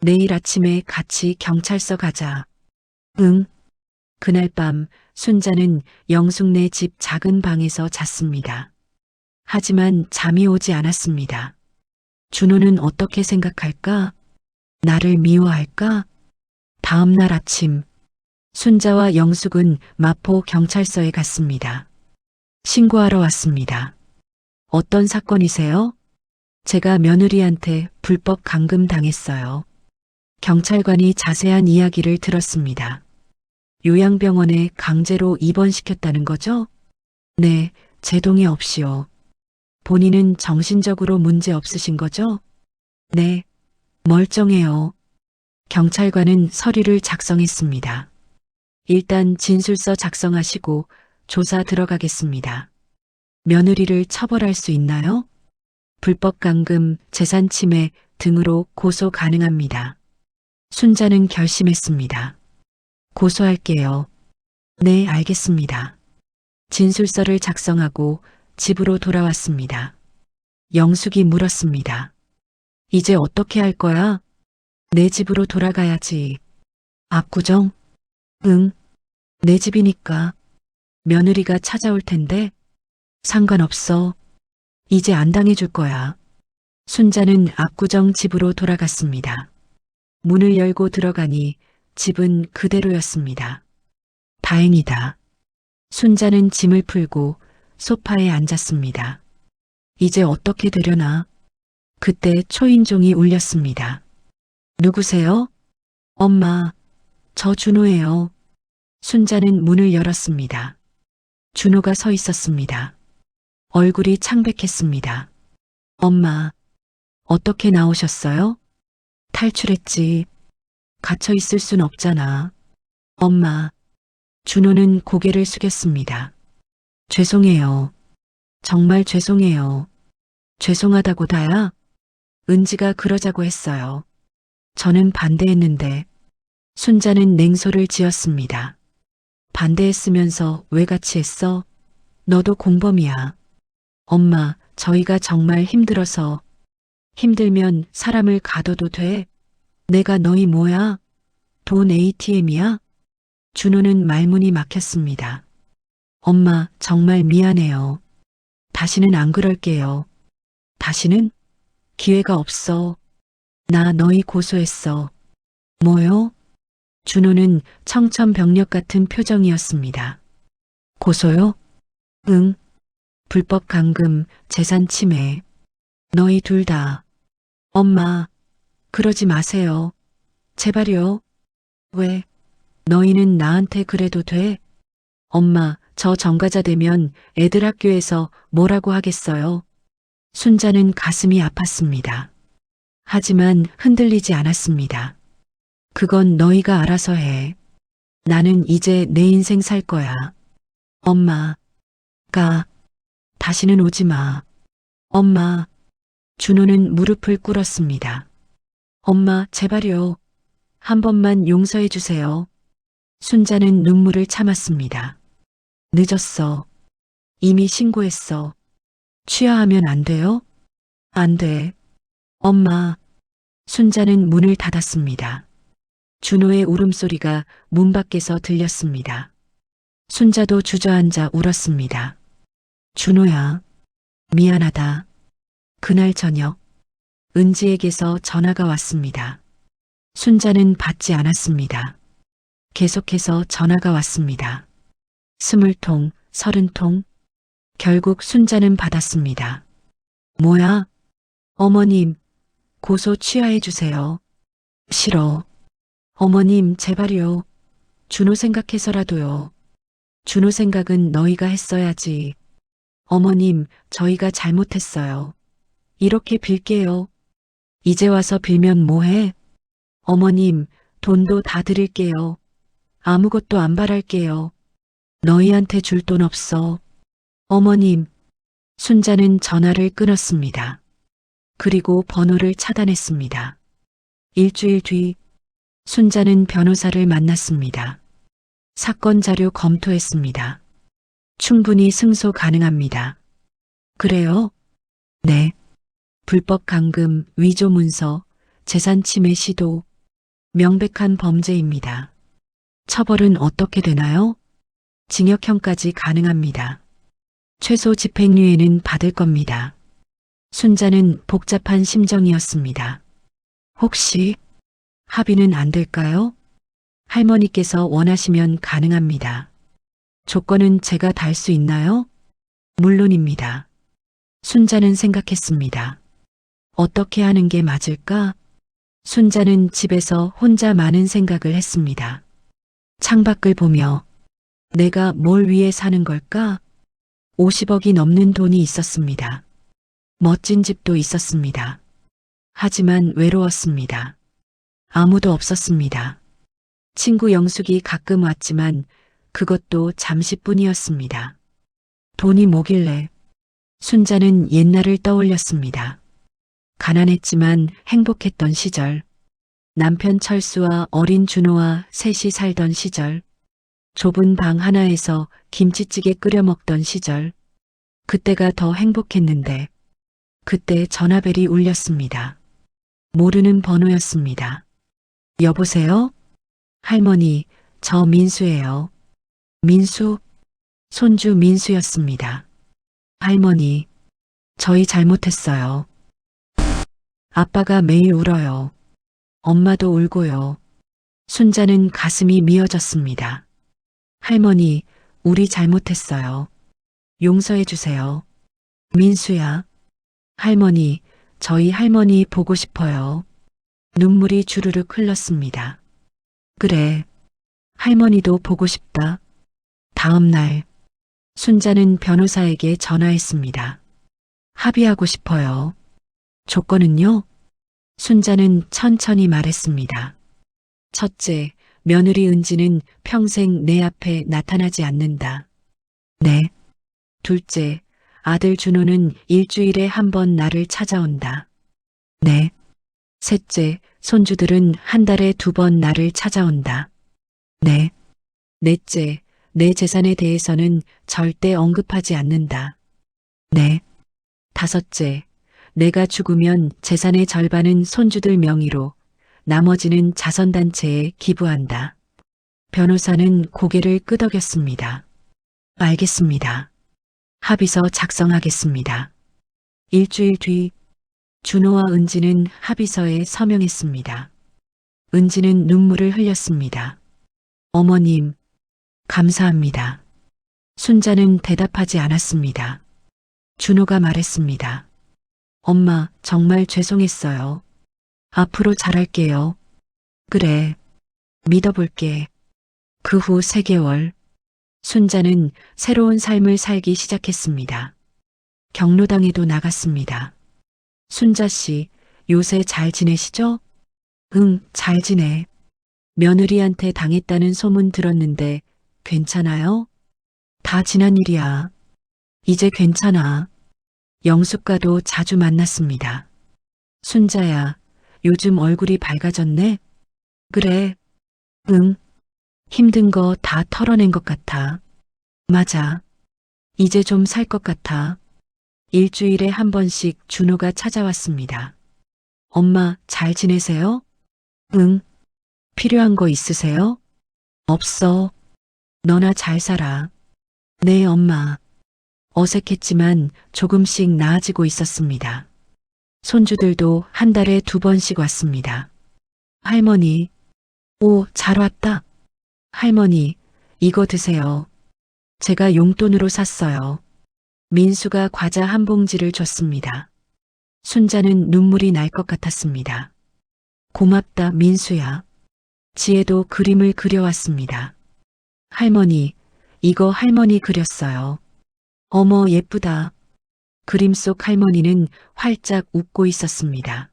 내일 아침에 같이 경찰서 가자. 응. 그날 밤 순자는 영숙네 집 작은 방에서 잤습니다. 하지만 잠이 오지 않았습니다. 준호는 어떻게 생각할까? 나를 미워할까? 다음 날 아침, 순자와 영숙은 마포 경찰서에 갔습니다. 신고하러 왔습니다. 어떤 사건이세요? 제가 며느리한테 불법 감금 당했어요. 경찰관이 자세한 이야기를 들었습니다. 요양병원에 강제로 입원시켰다는 거죠? 네, 제 동의 없이요. 본인은 정신적으로 문제 없으신 거죠? 네, 멀쩡해요. 경찰관은 서류를 작성했습니다. 일단 진술서 작성하시고 조사 들어가겠습니다. 며느리를 처벌할 수 있나요? 불법 감금, 재산 침해 등으로 고소 가능합니다. 순자는 결심했습니다. 고소할게요. 네, 알겠습니다. 진술서를 작성하고 집으로 돌아왔습니다. 영숙이 물었습니다. 이제 어떻게 할 거야? 내 집으로 돌아가야지. 압구정? 응. 내 집이니까. 며느리가 찾아올 텐데. 상관없어. 이제 안 당해줄 거야. 순자는 압구정 집으로 돌아갔습니다. 문을 열고 들어가니 집은 그대로였습니다. 다행이다. 순자는 짐을 풀고 소파에 앉았습니다. 이제 어떻게 되려나? 그때 초인종이 울렸습니다. 누구세요? 엄마, 저 준호예요. 순자는 문을 열었습니다. 준호가 서 있었습니다. 얼굴이 창백했습니다. 엄마, 어떻게 나오셨어요? 탈출했지. 갇혀 있을 순 없잖아. 엄마, 준호는 고개를 숙였습니다. 죄송해요. 정말 죄송해요. 죄송하다고 다야? 은지가 그러자고 했어요. 저는 반대했는데 순자는 냉소를 지었습니다. 반대했으면서 왜 같이 했어? 너도 공범이야. 엄마, 저희가 정말 힘들어서. 힘들면 사람을 가둬도 돼? 내가 너희 뭐야? 돈 ATM이야? 준호는 말문이 막혔습니다. 엄마, 정말 미안해요. 다시는 안 그럴게요. 다시는? 기회가 없어. 나 너희 고소했어. 뭐요? 준호는 청천벽력 같은 표정이었습니다. 고소요? 응. 불법 감금, 재산 침해. 너희 둘 다. 엄마, 그러지 마세요. 제발요. 왜? 너희는 나한테 그래도 돼? 엄마, 저 전과자 되면 애들 학교에서 뭐라고 하겠어요? 순자는 가슴이 아팠습니다. 하지만 흔들리지 않았습니다. 그건 너희가 알아서 해. 나는 이제 내 인생 살 거야. 엄마, 다시는 오지 마. 엄마, 준호는 무릎을 꿇었습니다. 엄마, 제발요. 한 번만 용서해 주세요. 순자는 눈물을 참았습니다. 늦었어. 이미 신고했어. 취하하면 안 돼요? 안 돼. 엄마. 순자는 문을 닫았습니다. 준호의 울음소리가 문 밖에서 들렸습니다. 순자도 주저앉아 울었습니다. 준호야, 미안하다. 그날 저녁, 은지에게서 전화가 왔습니다. 순자는 받지 않았습니다. 계속해서 전화가 왔습니다. 20통, 30통. 결국 순자는 받았습니다. 뭐야? 어머님, 고소 취하해 주세요. 싫어. 어머님, 제발요. 준호 생각해서라도요. 준호 생각은 너희가 했어야지. 어머님, 저희가 잘못했어요. 이렇게 빌게요. 이제 와서 빌면 뭐해? 어머님, 돈도 다 드릴게요. 아무것도 안 바랄게요. 너희한테 줄 돈 없어. 어머님. 순자는 전화를 끊었습니다. 그리고 번호를 차단했습니다. 일주일 뒤 순자는 변호사를 만났습니다. 사건 자료 검토했습니다. 충분히 승소 가능합니다. 그래요? 네. 불법 감금, 위조 문서, 재산 침해 시도, 명백한 범죄입니다. 처벌은 어떻게 되나요? 징역형까지 가능합니다. 최소 집행유예는 받을 겁니다. 순자는 복잡한 심정이었습니다. 혹시 합의는 안 될까요? 할머니께서 원하시면 가능합니다. 조건은 제가 달 수 있나요? 물론입니다. 순자는 생각했습니다. 어떻게 하는 게 맞을까? 순자는 집에서 혼자 많은 생각을 했습니다. 창밖을 보며 내가 뭘 위해 사는 걸까? 50억이 넘는 돈이 있었습니다. 멋진 집도 있었습니다. 하지만 외로웠습니다. 아무도 없었습니다. 친구 영숙이 가끔 왔지만 그것도 잠시뿐이었습니다. 돈이 뭐길래? 순자는 옛날을 떠올렸습니다. 가난했지만 행복했던 시절. 남편 철수와 어린 준호와 셋이 살던 시절. 좁은 방 하나에서 김치찌개 끓여 먹던 시절. 그때가 더 행복했는데 그때 전화벨이 울렸습니다. 모르는 번호였습니다. 여보세요? 할머니, 저 민수예요. 민수? 손주 민수였습니다. 할머니, 저희 잘못했어요. 아빠가 매일 울어요. 엄마도 울고요. 순자는 가슴이 미어졌습니다. 할머니, 우리 잘못했어요. 용서해 주세요. 민수야. 할머니, 저희 할머니 보고 싶어요. 눈물이 주르륵 흘렀습니다. 그래, 할머니도 보고 싶다. 다음 날, 순자는 변호사에게 전화했습니다. 합의하고 싶어요. 조건은요? 순자는 천천히 말했습니다. 첫째, 며느리 은지는 평생 내 앞에 나타나지 않는다. 네. 둘째, 아들 준호는 일주일에 한 번 나를 찾아온다. 네. 셋째, 손주들은 한 달에 2번 나를 찾아온다. 네. 넷째, 내 재산에 대해서는 절대 언급하지 않는다. 네. 다섯째, 내가 죽으면 재산의 절반은 손주들 명의로, 나머지는 자선단체에 기부한다. 변호사는 고개를 끄덕였습니다. 알겠습니다. 합의서 작성하겠습니다. 일주일 뒤 준호와 은지는 합의서에 서명했습니다. 은지는 눈물을 흘렸습니다. 어머님, 감사합니다. 순자는 대답하지 않았습니다. 준호가 말했습니다. 엄마, 정말 죄송했어요. 앞으로 잘할게요. 그래, 믿어볼게. 그 후 3개월, 순자는 새로운 삶을 살기 시작했습니다. 경로당에도 나갔습니다. 순자 씨, 요새 잘 지내시죠? 응, 잘 지내. 며느리한테 당했다는 소문 들었는데 괜찮아요? 다 지난 일이야. 이제 괜찮아. 영숙과도 자주 만났습니다. 순자야, 요즘 얼굴이 밝아졌네? 그래. 응. 힘든 거 다 털어낸 것 같아. 맞아. 이제 좀 살 것 같아. 일주일에 한 번씩 준호가 찾아왔습니다. 엄마, 잘 지내세요? 응. 필요한 거 있으세요? 없어. 너나 잘 살아. 네, 엄마. 어색했지만 조금씩 나아지고 있었습니다. 손주들도 한 달에 2번씩 왔습니다. 할머니, 오, 잘 왔다. 할머니, 이거 드세요. 제가 용돈으로 샀어요. 민수가 과자 한 봉지를 줬습니다. 순자는 눈물이 날 것 같았습니다. 고맙다, 민수야. 지혜도 그림을 그려왔습니다. 할머니, 이거 할머니 그렸어요. 어머, 예쁘다. 그림 속 할머니는 활짝 웃고 있었습니다.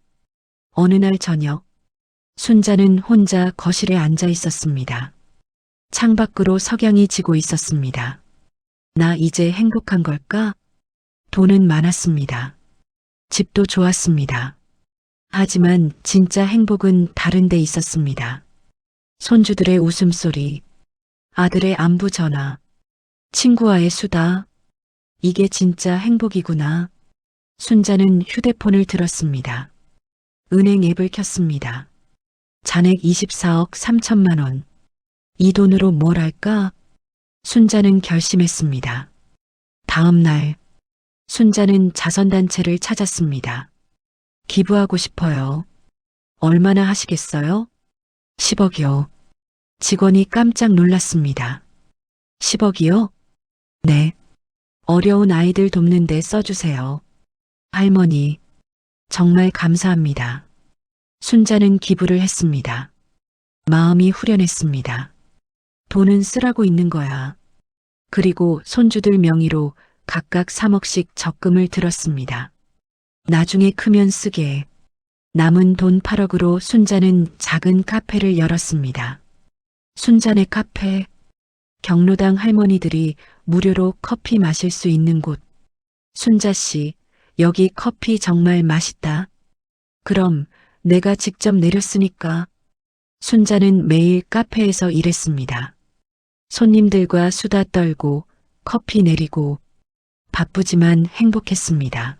어느 날 저녁, 순자는 혼자 거실에 앉아 있었습니다. 창밖으로 석양이 지고 있었습니다. 나 이제 행복한 걸까? 돈은 많았습니다. 집도 좋았습니다. 하지만 진짜 행복은 다른 데 있었습니다. 손주들의 웃음소리, 아들의 안부 전화, 친구와의 수다. 이게 진짜 행복이구나. 순자는 휴대폰을 들었습니다. 은행 앱을 켰습니다. 잔액 24억 3천만 원. 이 돈으로 뭘 할까? 순자는 결심했습니다. 다음 날, 순자는 자선단체를 찾았습니다. 기부하고 싶어요. 얼마나 하시겠어요? 10억이요. 직원이 깜짝 놀랐습니다. 10억이요? 네. 어려운 아이들 돕는 데 써주세요. 할머니, 정말 감사합니다. 순자는 기부를 했습니다. 마음이 후련했습니다. 돈은 쓰라고 있는 거야. 그리고 손주들 명의로 각각 3억씩 적금을 들었습니다. 나중에 크면 쓰게. 남은 돈 8억으로 순자는 작은 카페를 열었습니다. 순자네 카페. 경로당 할머니들이 무료로 커피 마실 수 있는 곳. 순자 씨, 여기 커피 정말 맛있다. 그럼 내가 직접 내렸으니까. 순자는 매일 카페에서 일했습니다. 손님들과 수다 떨고 커피 내리고 바쁘지만 행복했습니다.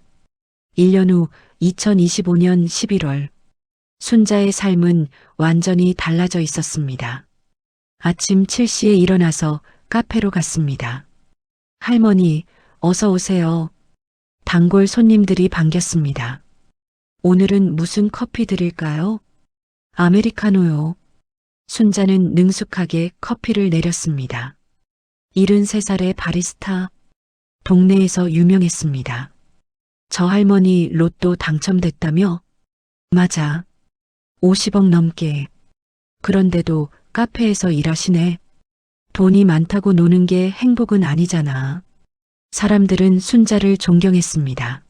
1년 후 2025년 11월 순자의 삶은 완전히 달라져 있었습니다. 아침 7시에 일어나서 카페로 갔습니다. 할머니, 어서 오세요. 단골 손님들이 반겼습니다. 오늘은 무슨 커피 드릴까요? 아메리카노요. 순자는 능숙하게 커피를 내렸습니다. 73살의 바리스타, 동네에서 유명했습니다. 저 할머니 로또 당첨됐다며? 맞아. 50억 넘게. 그런데도 카페에서 일하시네. 돈이 많다고 노는 게 행복은 아니잖아. 사람들은 순자를 존경했습니다.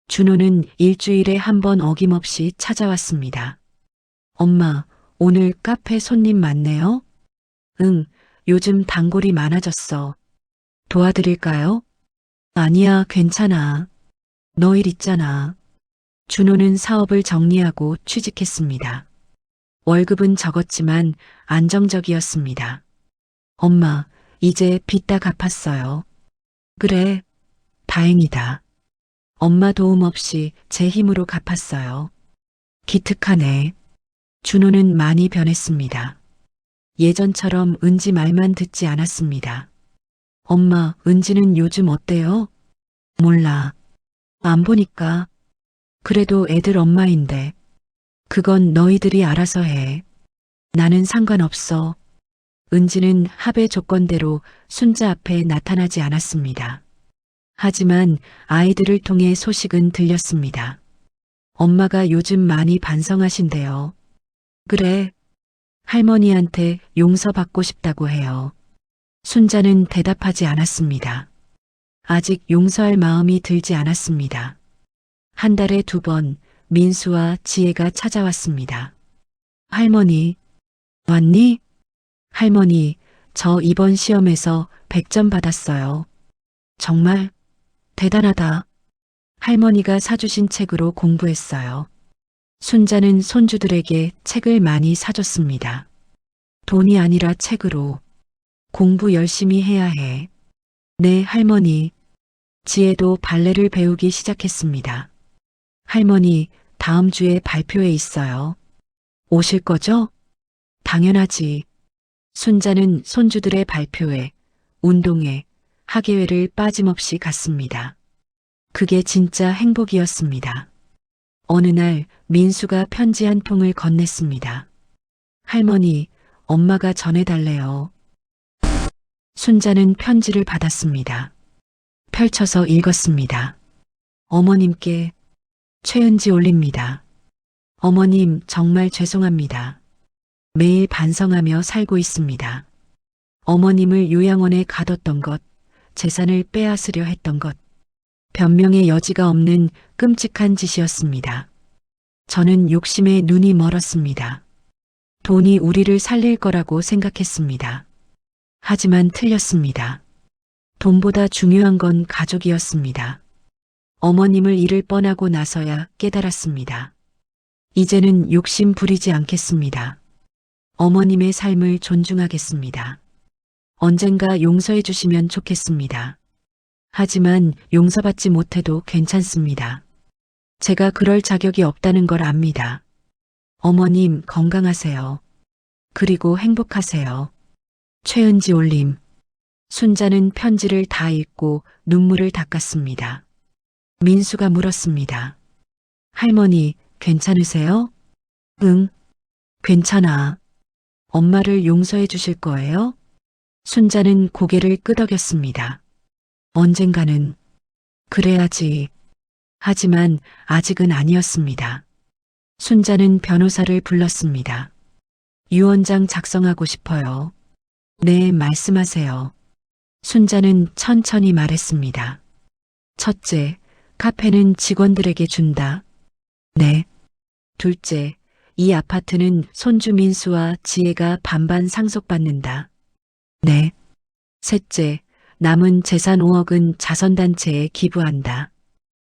준호는 일주일에 한 번 어김없이 찾아왔습니다. 엄마, 오늘 카페 손님 많네요? 응, 요즘 단골이 많아졌어. 도와드릴까요? 아니야, 괜찮아. 너 일 있잖아. 준호는 사업을 정리하고 취직했습니다. 월급은 적었지만 안정적이었습니다. 엄마, 이제 빚 다 갚았어요. 그래, 다행이다. 엄마 도움 없이 제 힘으로 갚았어요. 기특하네. 준호는 많이 변했습니다. 예전처럼 은지 말만 듣지 않았습니다. 엄마, 은지는 요즘 어때요? 몰라. 안 보니까. 그래도 애들 엄마인데. 그건 너희들이 알아서 해. 나는 상관없어. 은지는 합의 조건대로 순자 앞에 나타나지 않았습니다. 하지만 아이들을 통해 소식은 들렸습니다. 엄마가 요즘 많이 반성하신대요. 그래. 할머니한테 용서받고 싶다고 해요. 순자는 대답하지 않았습니다. 아직 용서할 마음이 들지 않았습니다. 한 달에 2번 민수와 지혜가 찾아왔습니다. 할머니, 왔니? 할머니, 저 이번 시험에서 100점 받았어요. 정말 대단하다. 할머니가 사주신 책으로 공부했어요. 순자는 손주들에게 책을 많이 사줬습니다. 돈이 아니라 책으로. 공부 열심히 해야 해. 네, 할머니. 지혜도 발레를 배우기 시작했습니다. 할머니, 다음 주에 발표회 있어요. 오실 거죠? 당연하지. 순자는 손주들의 발표회, 운동회, 학예회를 빠짐없이 갔습니다. 그게 진짜 행복이었습니다. 어느 날 민수가 편지 한 통을 건넸습니다. 할머니, 엄마가 전해달래요. 순자는 편지를 받았습니다. 펼쳐서 읽었습니다. 어머님께 최은지 올립니다. 어머님, 정말 죄송합니다. 매일 반성하며 살고 있습니다. 어머님을 요양원에 가뒀던 것, 재산을 빼앗으려 했던 것, 변명의 여지가 없는 끔찍한 짓이었습니다. 저는 욕심에 눈이 멀었습니다. 돈이 우리를 살릴 거라고 생각했습니다. 하지만 틀렸습니다. 돈보다 중요한 건 가족이었습니다. 어머님을 잃을 뻔하고 나서야 깨달았습니다. 이제는 욕심 부리지 않겠습니다. 어머님의 삶을 존중하겠습니다. 언젠가 용서해 주시면 좋겠습니다. 하지만 용서받지 못해도 괜찮습니다. 제가 그럴 자격이 없다는 걸 압니다. 어머님 건강하세요. 그리고 행복하세요. 최은지 올림. 순자는 편지를 다 읽고 눈물을 닦았습니다. 민수가 물었습니다. 할머니, 괜찮으세요? 응, 괜찮아. 엄마를 용서해 주실 거예요? 순자는 고개를 끄덕였습니다. 언젠가는 그래야지. 하지만 아직은 아니었습니다. 순자는 변호사를 불렀습니다. 유언장 작성하고 싶어요. 네, 말씀하세요. 순자는 천천히 말했습니다. 첫째, 카페는 직원들에게 준다. 네. 둘째, 이 아파트는 손주 민수와 지혜가 반반 상속받는다. 네. 셋째, 남은 재산 5억은 자선단체에 기부한다.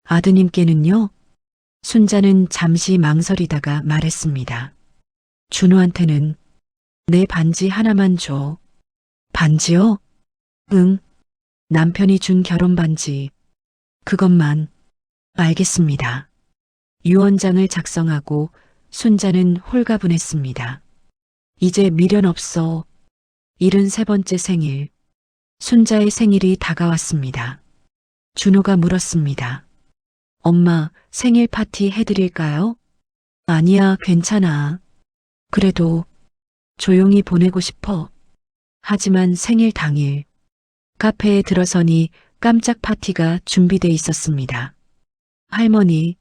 아드님께는요? 순자는 잠시 망설이다가 말했습니다. 준호한테는 내 반지 하나만 줘. 반지요? 응. 남편이 준 결혼 반지. 그것만. 알겠습니다. 유언장을 작성하고 순자는 홀가분했습니다. 이제 미련 없어. 73번째 생일. 순자의 생일이 다가왔습니다. 준호가 물었습니다. 엄마, 생일 파티 해드릴까요? 아니야, 괜찮아. 그래도 조용히 보내고 싶어. 하지만 생일 당일 카페에 들어서니 깜짝 파티가 준비돼 있었습니다. 할머니,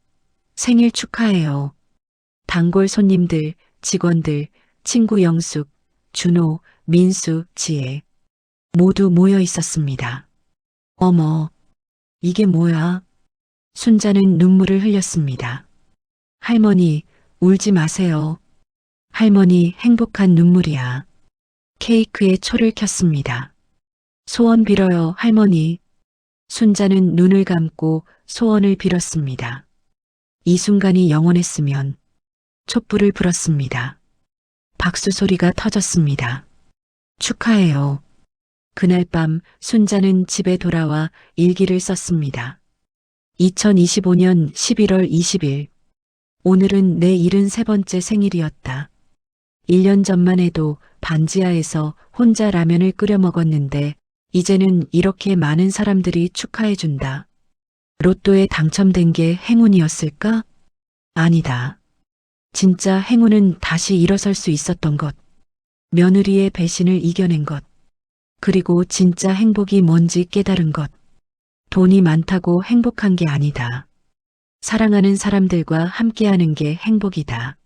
생일 축하해요. 단골 손님들, 직원들, 친구 영숙, 준호, 민수, 지혜 모두 모여 있었습니다. 어머, 이게 뭐야? 순자는 눈물을 흘렸습니다. 할머니, 울지 마세요. 할머니 행복한 눈물이야. 케이크에 초를 켰습니다. 소원 빌어요, 할머니. 순자는 눈을 감고 소원을 빌었습니다. 이 순간이 영원했으면 촛불을 불었습니다. 박수 소리가 터졌습니다. 축하해요. 그날 밤 순자는 집에 돌아와 일기를 썼습니다. 2025년 11월 20일. 오늘은 내 73번째 생일이었다. 1년 전만 해도 반지하에서 혼자 라면을 끓여 먹었는데 이제는 이렇게 많은 사람들이 축하해준다. 로또에 당첨된 게 행운이었을까? 아니다. 진짜 행운은 다시 일어설 수 있었던 것. 며느리의 배신을 이겨낸 것. 그리고 진짜 행복이 뭔지 깨달은 것. 돈이 많다고 행복한 게 아니다. 사랑하는 사람들과 함께하는 게 행복이다.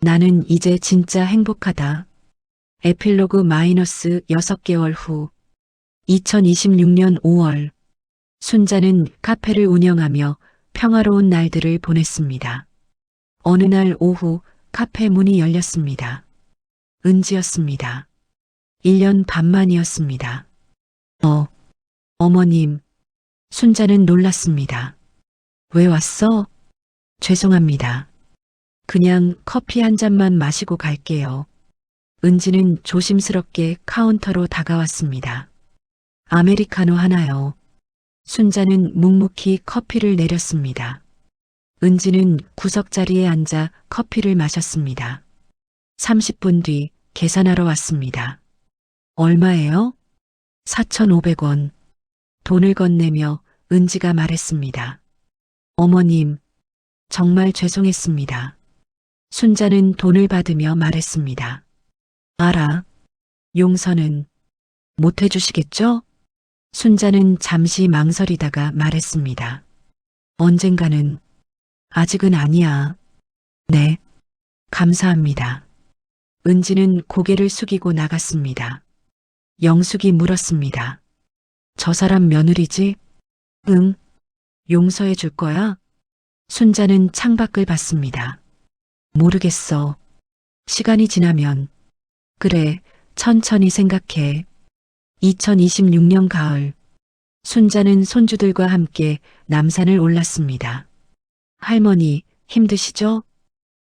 나는 이제 진짜 행복하다. 에필로그 마이너스 6개월 후 2026년 5월 순자는 카페를 운영하며 평화로운 날들을 보냈습니다. 어느 날 오후 카페 문이 열렸습니다. 은지였습니다. 1년 반 만이었습니다. 어머님. 순자는 놀랐습니다. 왜 왔어? 죄송합니다. 그냥 커피 한 잔만 마시고 갈게요. 은지는 조심스럽게 카운터로 다가왔습니다. 아메리카노 하나요. 순자는 묵묵히 커피를 내렸습니다. 은지는 구석자리에 앉아 커피를 마셨습니다. 30분 뒤 계산하러 왔습니다. 얼마예요? 4,500원. 돈을 건네며 은지가 말했습니다. 어머님, 정말 죄송했습니다. 순자는 돈을 받으며 말했습니다. 알아. 용서는 못 해주시겠죠? 순자는 잠시 망설이다가 말했습니다. 언젠가는, 아직은 아니야. 네. 감사합니다. 은지는 고개를 숙이고 나갔습니다. 영숙이 물었습니다. 저 사람 며느리지? 응. 용서해 줄 거야? 순자는 창밖을 봤습니다. 모르겠어. 시간이 지나면. 그래, 천천히 생각해. 2026년 가을. 순자는 손주들과 함께 남산을 올랐습니다. 할머니, 힘드시죠?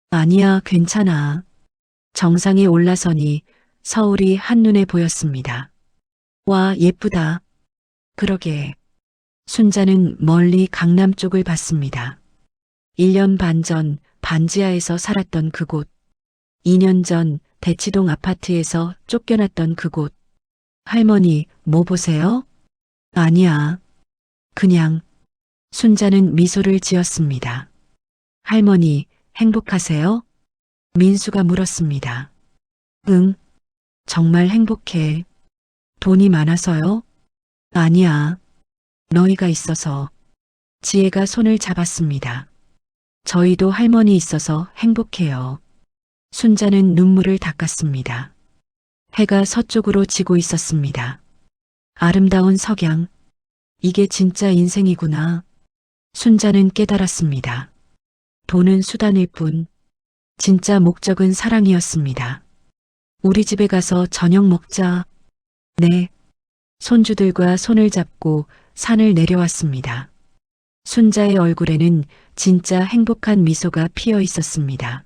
아니야, 괜찮아. 정상에 올라서니 서울이 한눈에 보였습니다. 와, 예쁘다. 그러게. 순자는 멀리 강남 쪽을 봤습니다. 1년 반 전 반지하에서 살았던 그곳. 2년 전 대치동 아파트에서 쫓겨났던 그곳. 할머니, 뭐 보세요? 아니야. 그냥. 순자는 미소를 지었습니다. 할머니, 행복하세요? 민수가 물었습니다. 응, 정말 행복해. 돈이 많아서요? 아니야. 너희가 있어서. 지혜가 손을 잡았습니다. 저희도 할머니 있어서 행복해요. 순자는 눈물을 닦았습니다. 해가 서쪽으로 지고 있었습니다. 아름다운 석양. 이게 진짜 인생이구나. 순자는 깨달았습니다. 돈은 수단일 뿐, 진짜 목적은 사랑이었습니다. 우리 집에 가서 저녁 먹자. 네. 손주들과 손을 잡고 산을 내려왔습니다. 순자의 얼굴에는 진짜 행복한 미소가 피어 있었습니다.